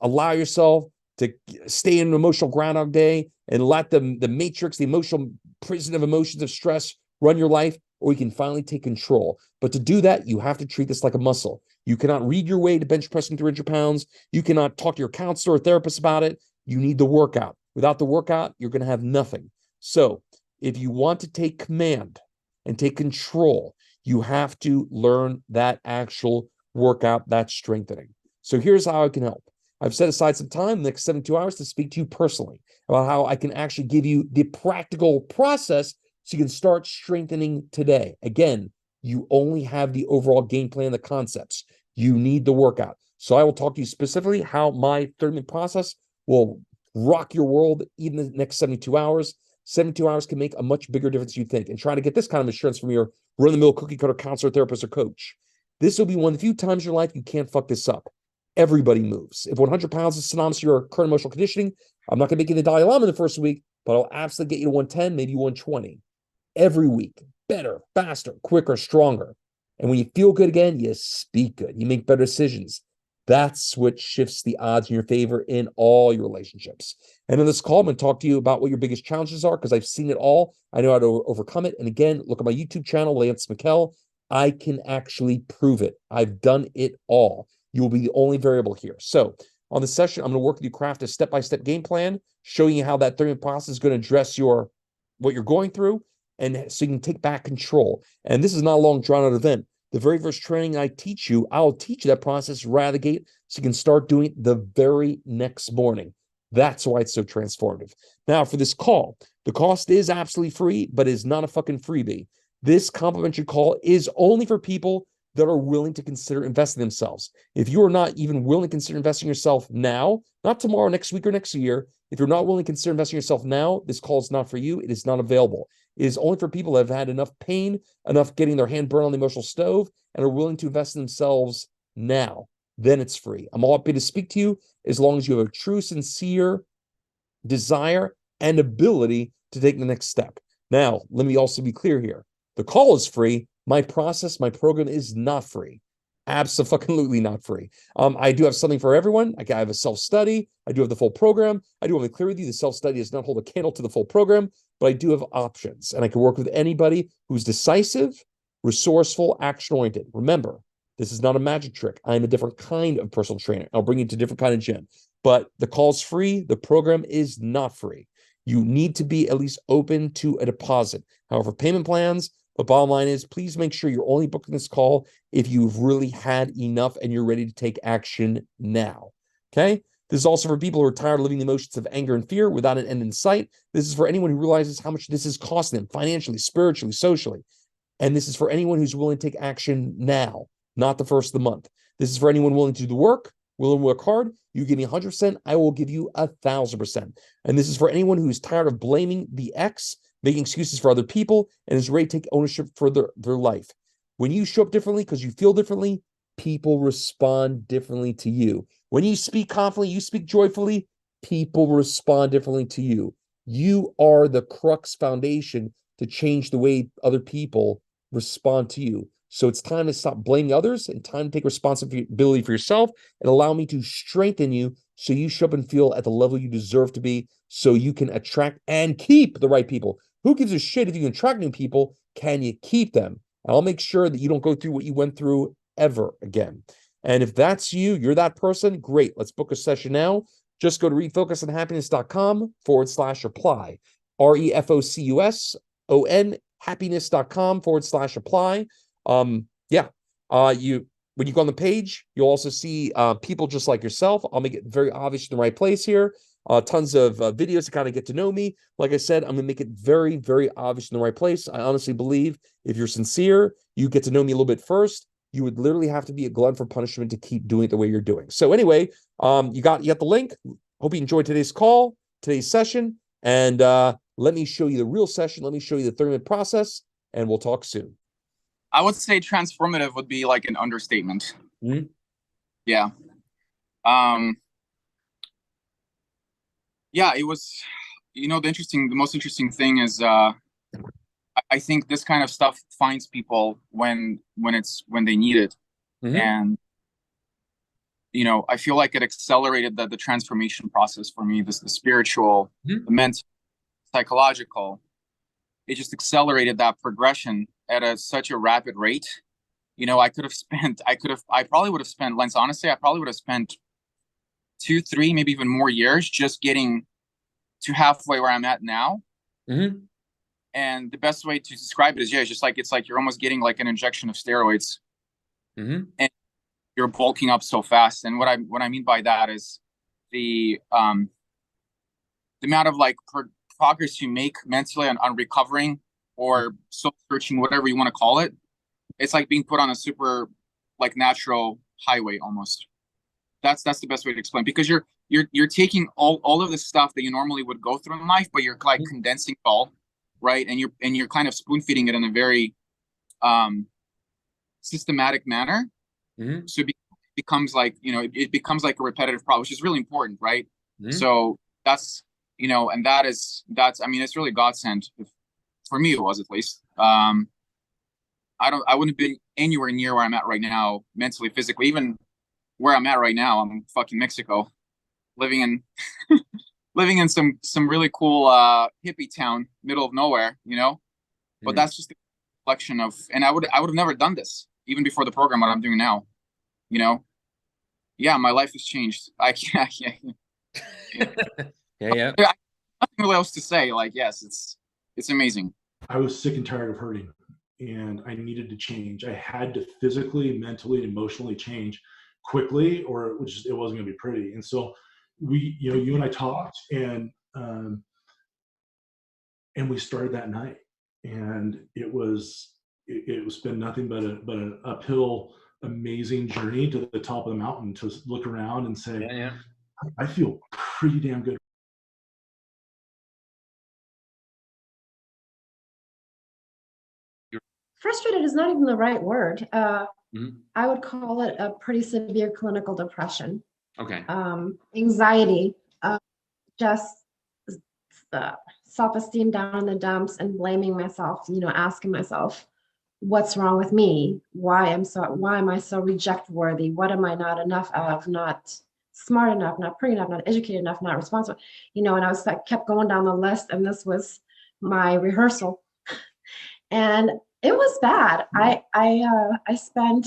allow yourself to stay in an emotional Groundhog Day and let the matrix, the emotional prison of emotions of stress run your life, or you can finally take control. But to do that, you have to treat this like a muscle. You cannot read your way to bench pressing 300 pounds. You cannot talk to your counselor or therapist about it. You need the workout. Without the workout, you're going to have nothing. So if you want to take command and take control, you have to learn that actual workout, that strengthening. So here's how I can help. I've set aside some time in the next 72 hours to speak to you personally about how I can actually give you the practical process so you can start strengthening today. Again, you only have the overall game plan, the concepts. You need the workout. So I will talk to you specifically how my 30-minute process will rock your world even in the next 72 hours. 72 hours can make a much bigger difference than you think. And trying to get this kind of assurance from your run-of-the-mill cookie cutter counselor, therapist, or coach. This will be one of the few times in your life you can't fuck this up. Everybody moves. If 100 pounds is synonymous to your current emotional conditioning, I'm not going to make you the Dalai Lama in the first week, but I'll absolutely get you to 110, maybe 120. Every week, better, faster, quicker, stronger. And when you feel good again, you speak good. You make better decisions. That's what shifts the odds in your favor in all your relationships. And in this call, I'm going to talk to you about what your biggest challenges are, because I've seen it all. I know how to overcome it. And again, look at my YouTube channel, Lance McKell. I can actually prove it. I've done it all. You will be the only variable here. So on the session, I'm going to work with you, craft a step-by-step game plan, showing you how that 30-minute process is going to address what you're going through, and so you can take back control. And this is not a long, drawn-out event. The very first training I teach you, I'll teach you that process right out of the gate so you can start doing it the very next morning. That's why it's so transformative. Now, for this call, the cost is absolutely free, but is not a fucking freebie. This complimentary call is only for people that are willing to consider investing themselves. If you are not even willing to consider investing yourself now, not tomorrow, next week, or next year, if you're not willing to consider investing yourself now, this call is not for you. It is not available. It is only for people that have had enough pain, enough getting their hand burned on the emotional stove, and are willing to invest in themselves now. Then it's free. I'm all happy to speak to you as long as you have a true, sincere desire and ability to take the next step. Now, let me also be clear here. The call is free. My process, my program is not free. Absolutely not free. I do have something for everyone. I have a self-study. I do have the full program. I do want to be clear with you. The self-study does not hold a candle to the full program, but I do have options, and I can work with anybody who's decisive, resourceful, action-oriented. Remember, this is not a magic trick. I'm a different kind of personal trainer. I'll bring you to a different kind of gym, but the call's free. The program is not free. You need to be at least open to a deposit. However, payment plans, the bottom line is, please make sure you're only booking this call if you've really had enough and you're ready to take action now. Okay? This is also for people who are tired of living the emotions of anger and fear without an end in sight. This is for anyone who realizes how much this is costing them financially, spiritually, socially. And this is for anyone who's willing to take action now, not the first of the month. This is for anyone willing to do the work, willing to work hard. You give me 100%, I will give you 1,000%. And this is for anyone who's tired of blaming the ex, making excuses for other people, and is ready to take ownership for their life. When you show up differently because you feel differently, people respond differently to you. When you speak confidently, you speak joyfully, people respond differently to you. You are the crux foundation to change the way other people respond to you. So it's time to stop blaming others and time to take responsibility for yourself and allow me to strengthen you so you show up and feel at the level you deserve to be so you can attract and keep the right people. Who gives a shit if you can attract new people? Can you keep them? I'll make sure that you don't go through what you went through ever again. And if that's you, you're that person, great. Let's book a session now. Just go to refocusonhappiness.com/apply. REFOCUSON happiness.com/apply. When you go on the page, you'll also see people just like yourself. I'll make it very obvious in the right place here. Tons of videos to kind of get to know me. Like I said, I'm going to make it very, very obvious in the right place. I honestly believe if you're sincere, you get to know me a little bit first. You would literally have to be a glutton for punishment to keep doing it the way you're doing. So anyway, you got the link. Hope you enjoyed today's call, today's session, and let me show you the real session. Let me show you the 30-minute process, and we'll talk soon. I would say transformative would be like an understatement. Mm-hmm. Yeah. Yeah, it was the most interesting thing is I think this kind of stuff finds people when they need it. And I feel like it accelerated the transformation process for me, the spiritual, the mental, psychological. It just accelerated that progression at such a rapid rate. I probably would have spent, Lance, honestly, I probably would have spent 2, 3, maybe even more years just getting to halfway where I'm at now. And the best way to describe it is, it's like you're almost getting like an injection of steroids, and you're bulking up so fast. And what I mean by that is the amount of like progress you make mentally on recovering or soul searching, whatever you want to call it. It's like being put on a super like natural highway almost. That's the best way to explain, because you're taking all of the stuff that you normally would go through in life, but you're like condensing it all, right? And you're kind of spoon feeding it in a very systematic manner. So it becomes like, it becomes like a repetitive problem, which is really important, right? So that's, and that's, I mean, it's really godsend. For me, it was, at least. I wouldn't have been anywhere near where I'm at right now, mentally, physically. Even where I'm at right now, I'm in fucking Mexico, living in some really cool hippie town, middle of nowhere, But that's just a reflection of, and I would have never done this even before the program, what I'm doing now, Yeah, my life has changed. I can't. Yeah. Nothing really else to say. Like, yes, it's amazing. I was sick and tired of hurting, and I needed to change. I had to physically, mentally, and emotionally change quickly, or it wasn't going to be pretty. And so you and I talked, and we started that night, and it was been nothing but an uphill, amazing journey to the top of the mountain, to look around and say, I feel pretty damn good. Frustrated is not even the right word. I would call it a pretty severe clinical depression. Okay. Anxiety, just self-esteem down in the dumps, and blaming myself, asking myself, what's wrong with me? Why am I so reject worthy? What am I not enough of? Not smart enough, not pretty enough, not educated enough, not responsible, and I kept going down the list, and this was my rehearsal. And it was bad. I spent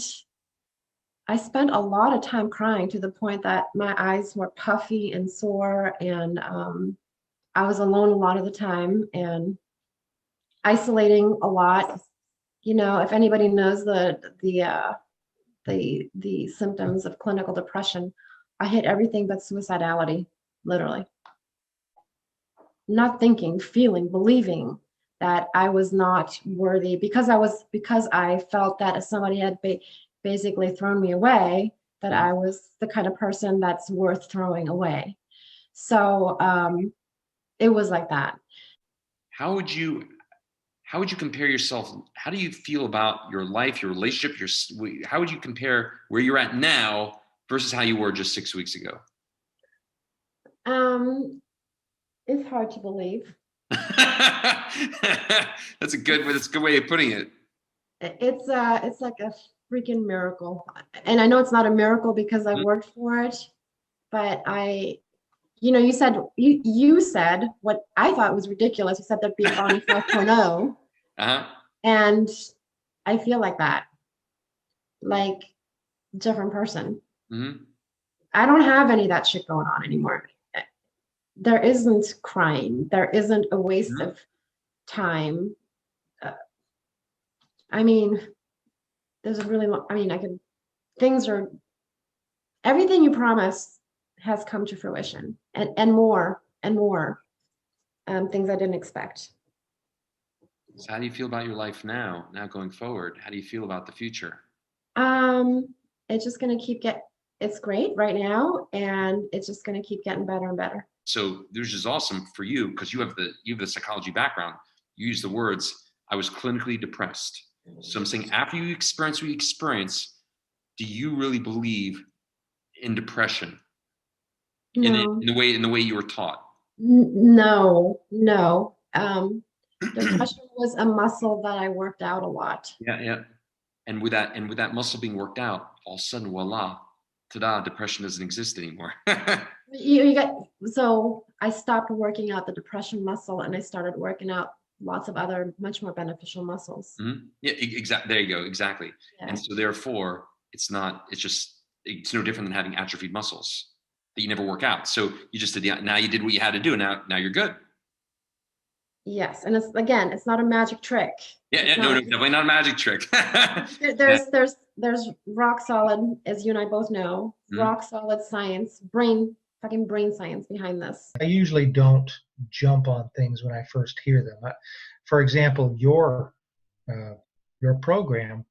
a lot of time crying, to the point that my eyes were puffy and sore, and I was alone a lot of the time and isolating a lot. If anybody knows the symptoms of clinical depression, I hit everything but suicidality, literally. Not thinking, feeling, believing that I was not worthy, because I felt that if somebody had basically thrown me away, that I was the kind of person that's worth throwing away. So it was like that. How would you compare yourself? How do you feel about your life, your relationship, how would you compare where you're at now versus how you were just 6 weeks ago? It's hard to believe. That's a good way of putting it. It's like a freaking miracle. And I know it's not a miracle because I worked for it, but you said what I thought was ridiculous. You said there'd be a Bonnie 5.0. And I feel like that, like different person. I don't have any of that shit going on anymore. There isn't crying. There isn't a waste of time. I mean, there's a really long, everything you promised has come to fruition, and more things I didn't expect. So how do you feel about your life now going forward? How do you feel about the future? It's just going to it's great right now, and it's just going to keep getting better and better. So this is awesome for you, because you have the psychology background. You use the words, I was clinically depressed. So I'm saying, after you experience what you experience, do you really believe in depression? No. In the way you were taught? No, no. Depression was a muscle that I worked out a lot. Yeah, yeah. And with that muscle being worked out, all of a sudden, voila, ta-da, depression doesn't exist anymore. So I stopped working out the depression muscle and I started working out lots of other much more beneficial muscles. Mm-hmm. Yeah, exactly. There you go. Exactly. Yeah. And so therefore, it's no different than having atrophied muscles that you never work out. So you just did now you did what you had to do. Now you're good. Yes. And it's not a magic trick. Yeah, no, definitely not a magic trick. There's rock solid, as you and I both know, rock solid science, fucking brain science behind this. I usually don't jump on things when I first hear them. For example, your program,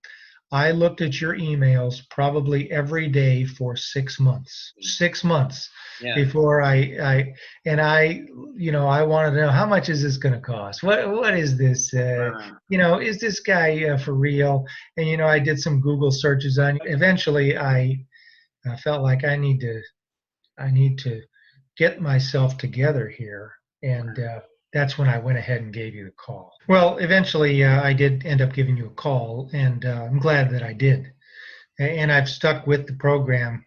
I looked at your emails probably every day for 6 months. 6 months before I wanted to know, how much is this going to cost? What is this? Is this guy for real? And I did some Google searches on. Eventually, I felt like I need to get myself together here, and that's when I went ahead and gave you the call. Well, eventually I did end up giving you a call, and I'm glad that I did. And I've stuck with the program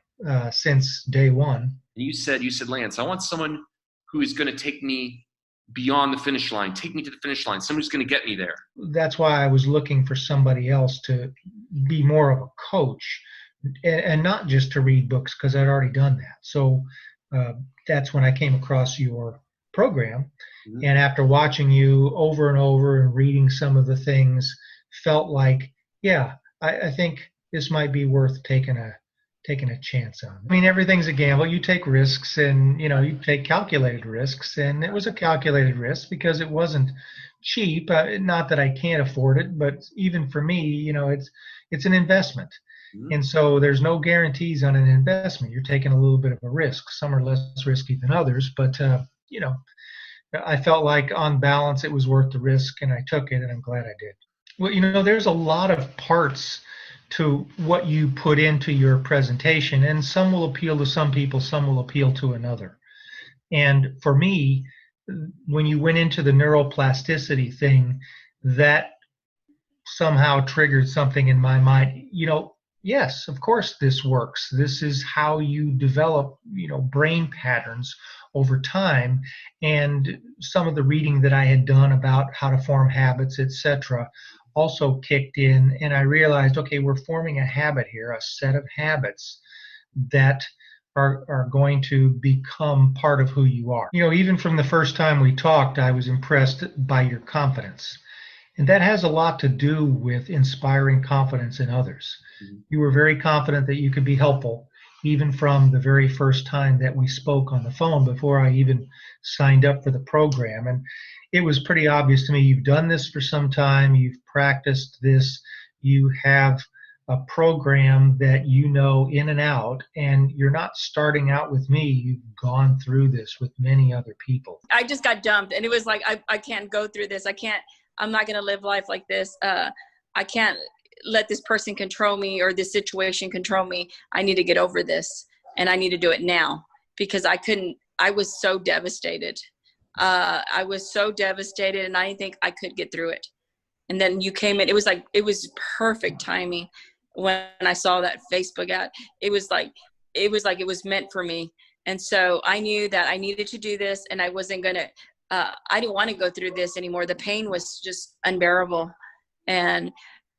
since day one. You said, Lance, I want someone who is going to take me beyond the finish line, take me to the finish line, someone who's going to get me there. That's why I was looking for somebody else to be more of a coach, and not just to read books, because I'd already done that. So that's when I came across your program. Mm-hmm. And after watching you over and over and reading some of the things, felt like, I think this might be worth taking a chance on. I mean, everything's a gamble. You take risks, and you take calculated risks, and it was a calculated risk because it wasn't cheap. Not that I can't afford it, but even for me, it's an investment. Mm-hmm. And so there's no guarantees on an investment. You're taking a little bit of a risk. Some are less risky than others, but I felt like on balance it was worth the risk, and I took it, and I'm glad I did. Well, there's a lot of parts to what you put into your presentation, and some will appeal to some people, some will appeal to another. And for me, when you went into the neuroplasticity thing, that somehow triggered something in my mind. Yes, of course this works. This is how you develop, brain patterns over time. And some of the reading that I had done about how to form habits, etc., also kicked in, and I realized, okay, we're forming a habit here, a set of habits that are going to become part of who you are. Even from the first time we talked, I was impressed by your confidence. And that has a lot to do with inspiring confidence in others. Mm-hmm. You were very confident that you could be helpful, even from the very first time that we spoke on the phone before I even signed up for the program. And it was pretty obvious to me, you've done this for some time, you've practiced this, you have a program that you know in and out, and you're not starting out with me, you've gone through this with many other people. I just got dumped, and it was like, I can't go through this. I'm not going to live life like this. I can't let this person control me or this situation control me. I need to get over this, and I need to do it now, because I was so devastated. I was so devastated, and I didn't think I could get through it. And then you came in. It was perfect timing when I saw that Facebook ad. It was like it was meant for me. And so I knew that I needed to do this, and I wasn't going to, I didn't want to go through this anymore. The pain was just unbearable. And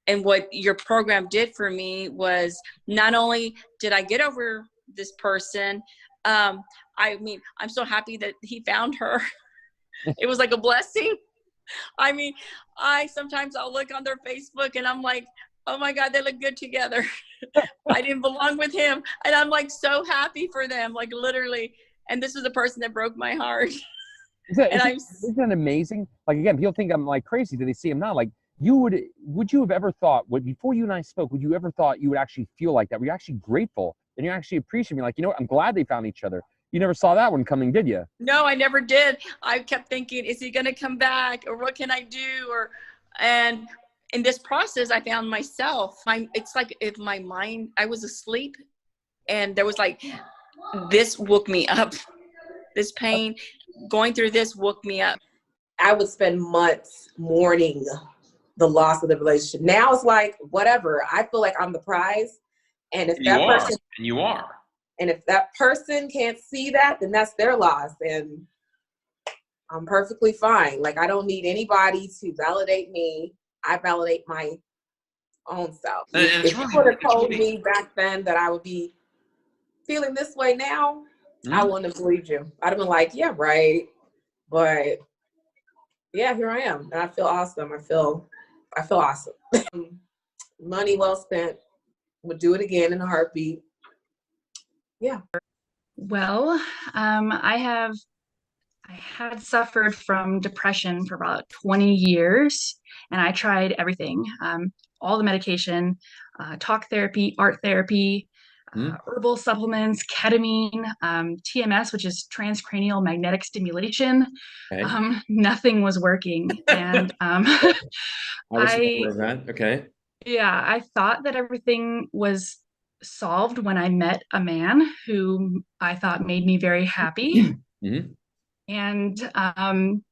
what your program did for me was, not only did I get over this person, I'm so happy that he found her. It was like a blessing. Sometimes I'll look on their Facebook and I'm like, oh my God, they look good together. I didn't belong with him. And I'm like so happy for them, like literally. And this is the person that broke my heart. Isn't it amazing? Like, again, people think I'm like crazy that they see him now. Like, would you have ever thought, before you and I spoke, would you ever thought you would actually feel like that? Were you actually grateful and you actually appreciate me? Like, what? I'm glad they found each other. You never saw that one coming, did you? No, I never did. I kept thinking, is he going to come back, or what can I do? And in this process, I found myself. It's like if my mind, I was asleep, and there was like, this woke me up. this pain, going through this woke me up. I would spend months mourning the loss of the relationship. Now it's like, whatever. I feel like I'm the prize. And if that person, you are. and if that person can't see that, then that's their loss. And I'm perfectly fine. Like, I don't need anybody to validate me. I validate my own self. If you would have told me back then that I would be feeling this way now, I wouldn't have believed you. I'd have been like, yeah, right. But yeah, here I am. And I feel awesome. I feel awesome. Money well spent. Would do it again in a heartbeat. Yeah. Well, I had suffered from depression for about 20 years, and I tried everything, all the medication, talk therapy, art therapy, herbal supplements, ketamine, TMS, which is transcranial magnetic stimulation. Okay. Nothing was working. And I was aware of that. Okay. Yeah, I thought that everything was solved when I met a man who I thought made me very happy. And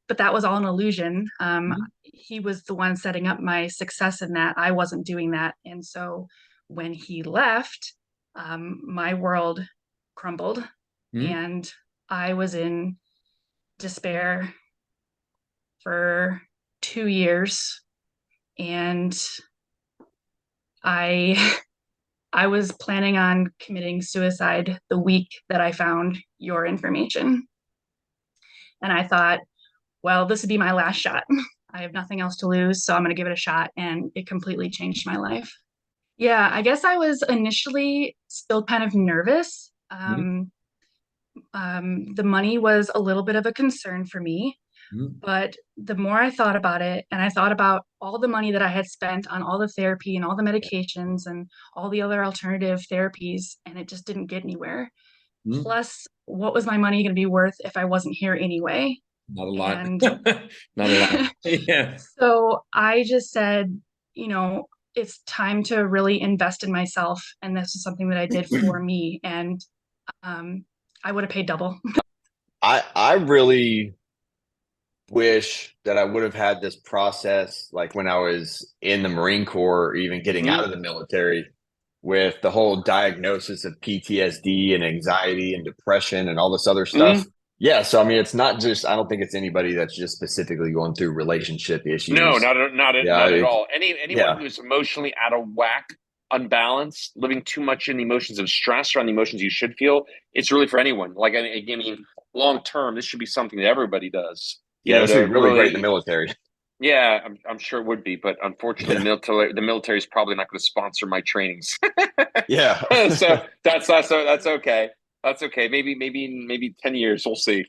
but that was all an illusion. He was the one setting up my success in that. I wasn't doing that. And so when he left, my world crumbled, and I was in despair for 2 years. And I was planning on committing suicide the week that I found your information. And I thought, well, this would be my last shot. I have nothing else to lose, so I'm going to give it a shot. And it completely changed my life. Yeah, I guess I was initially still kind of nervous. The money was a little bit of a concern for me. But the more I thought about it, and I thought about all the money that I had spent on all the therapy and all the medications and all the other alternative therapies, and it just didn't get anywhere. Plus, what was my money going to be worth if I wasn't here anyway? Not a lot. Not a lot. Yeah. So I just said, it's time to really invest in myself. And this is something that I did for me. And I would have paid double. I really wish that I would have had this process like when I was in the Marine Corps or even getting out of the military, with the whole diagnosis of PTSD and anxiety and depression and all this other stuff. Yeah. So, I mean, it's not just, I don't think it's anybody that's just specifically going through relationship issues. No, not at all. Anyone who's emotionally out of whack, unbalanced, living too much in the emotions of stress around the emotions you should feel, it's really for anyone. Like, I mean, long term, this should be something that everybody does. Yeah, this would be really great in the military. Yeah, I'm sure it would be, but unfortunately, the military is probably not going to sponsor my trainings. Yeah, so that's okay. That's okay. Maybe 10 years, we'll see.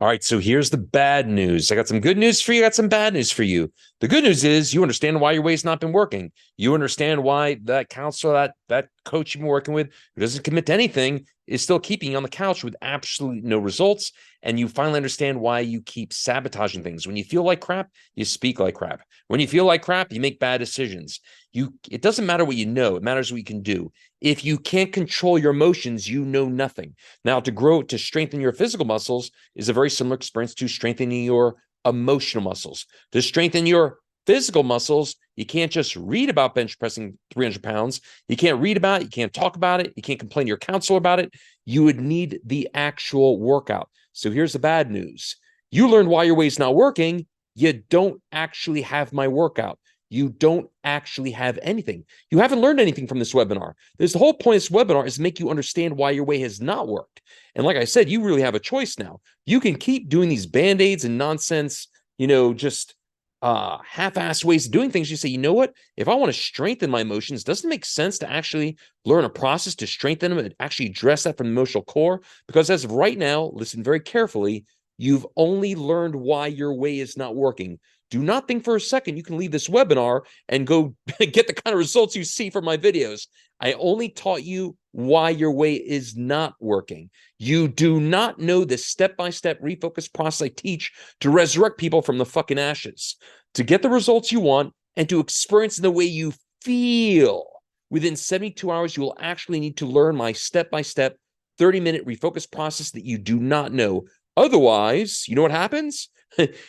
All right, so here's the bad news. I got some good news for you. I got some bad news for you. The good news is you understand why your way's not been working. You understand why that counselor, that coach you've been working with, who doesn't commit to anything, is still keeping you on the couch with absolutely no results. And you finally understand why you keep sabotaging things. When you feel like crap, you speak like crap. When you feel like crap, you make bad decisions. It doesn't matter what you know. It matters what you can do. If you can't control your emotions, you know nothing. Now, to strengthen your physical muscles is a very similar experience to strengthening your emotional muscles. To strengthen your physical muscles, you can't just read about bench pressing 300 pounds. You can't read about it. You can't talk about it. You can't complain to your counselor about it. You would need the actual workout. So here's the bad news. You learned why your way's not working. You don't actually have my workout. You don't actually have anything. You haven't learned anything from this webinar. The whole point of this webinar is to make you understand why your way has not worked. And like I said, you really have a choice now. You can keep doing these band-aids and nonsense, just half-assed ways of doing things. You say, you know what? If I want to strengthen my emotions, doesn't it make sense to actually learn a process to strengthen them and actually address that from the emotional core? Because as of right now, listen very carefully, you've only learned why your way is not working. Do not think for a second you can leave this webinar and go get the kind of results you see from my videos. I only taught you why your way is not working. You do not know the step-by-step refocus process I teach to resurrect people from the fucking ashes. To get the results you want and to experience the way you feel, within 72 hours, you will actually need to learn my step-by-step 30-minute refocus process that you do not know. Otherwise, you know what happens?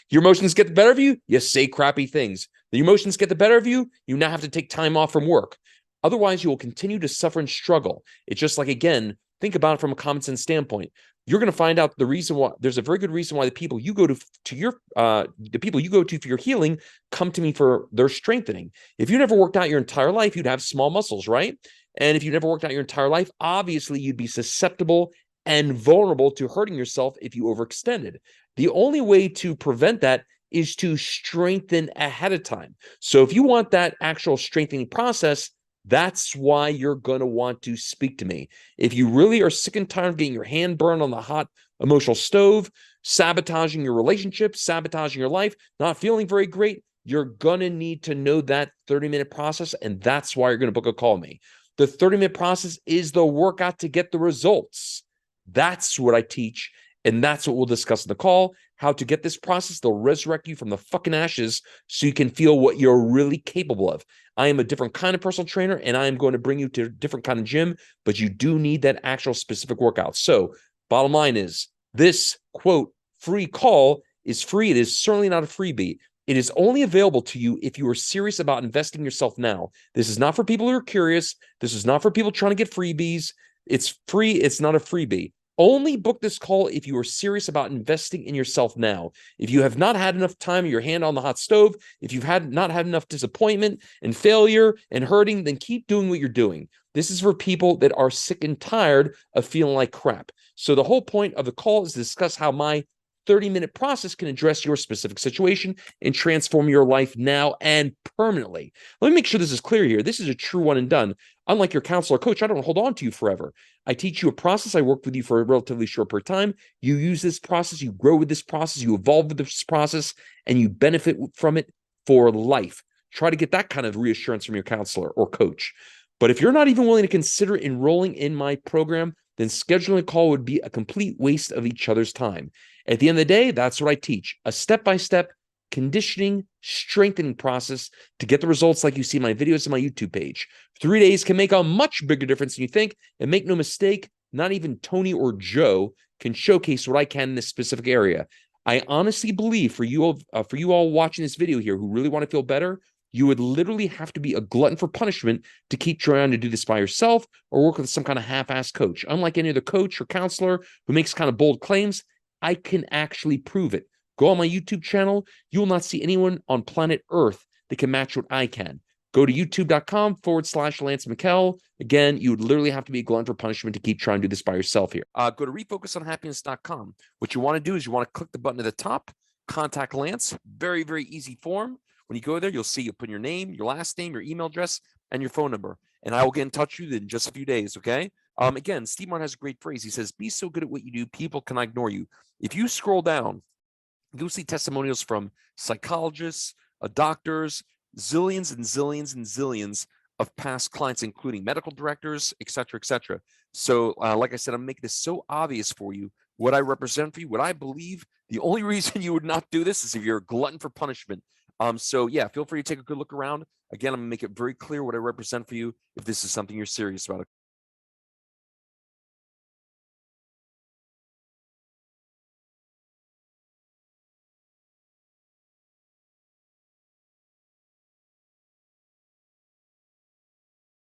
Your emotions get the better of you. You say crappy things. The emotions get the better of you. You now have to take time off from work. Otherwise, you will continue to suffer and struggle. It's just like, again, think about it from a common sense standpoint. You're going to find out the reason why. There's a very good reason why the people you go to the people you go to for your healing come to me for their strengthening. If you never worked out your entire life, you'd have small muscles, right? And if you never worked out your entire life, obviously you'd be susceptible and vulnerable to hurting yourself if you overextended. The only way to prevent that is to strengthen ahead of time. So if you want that actual strengthening process, that's why you're going to want to speak to me. If you really are sick and tired of getting your hand burned on the hot emotional stove, sabotaging your relationship, sabotaging your life, not feeling very great, you're going to need to know that 30-minute process, and that's why you're going to book a call with me. The 30-minute process is the workout to get the results. That's what I teach, and that's what we'll discuss in the call, how to get this process. They'll resurrect you from the fucking ashes so you can feel what you're really capable of. I am a different kind of personal trainer, and I am going to bring you to a different kind of gym, but you do need that actual specific workout. So bottom line is this, quote, free call is free. It is certainly not a freebie. It is only available to you if you are serious about investing in yourself now. This is not for people who are curious. This is not for people trying to get freebies. It's free. It's not a freebie. Only book this call if you are serious about investing in yourself now. If you have not had enough time, your hand on the hot stove, if you've not had enough disappointment and failure and hurting, then keep doing what you're doing. This is for people that are sick and tired of feeling like crap. So the whole point of the call is to discuss how my 30-minute process can address your specific situation and transform your life now and permanently. Let me make sure this is clear here. This is a true one and done. Unlike your counselor or coach, I don't hold on to you forever. I teach you a process. I work with you for a relatively short period of time. You use this process, you grow with this process, you evolve with this process, and you benefit from it for life. Try to get that kind of reassurance from your counselor or coach. But if you're not even willing to consider enrolling in my program, then scheduling a call would be a complete waste of each other's time. At the end of the day, that's what I teach. A step-by-step conditioning, strengthening process to get the results like you see in my videos on my YouTube page. 3 days can make a much bigger difference than you think. And make no mistake, not even Tony or Joe can showcase what I can in this specific area. I honestly believe for you all watching this video here who really want to feel better, you would literally have to be a glutton for punishment to keep trying to do this by yourself or work with some kind of half-assed coach. Unlike any other coach or counselor who makes kind of bold claims, I can actually prove it. Go on my YouTube channel. You will not see anyone on planet Earth that can match what I can. Go to youtube.com/Lance McKell. Again, you would literally have to be a glutton for punishment to keep trying to do this by yourself here. Go to refocusonhappiness.com. What you want to do is you want to click the button at the top, contact Lance. Very, very easy form. When you go there, you'll see you put your name, your last name, your email address, and your phone number. And I will get in touch with you in just a few days, okay? Again, Steve Martin has a great phrase. He says, be so good at what you do, people cannot ignore you. If you scroll down, you'll see testimonials from psychologists, doctors, zillions and zillions and zillions of past clients, including medical directors, et cetera, et cetera. So like I said, I'm making this so obvious for you, what I represent for you, what I believe. The only reason you would not do this is if you're a glutton for punishment. So yeah, feel free to take a good look around. Again, I'm gonna make it very clear what I represent for you if this is something you're serious about.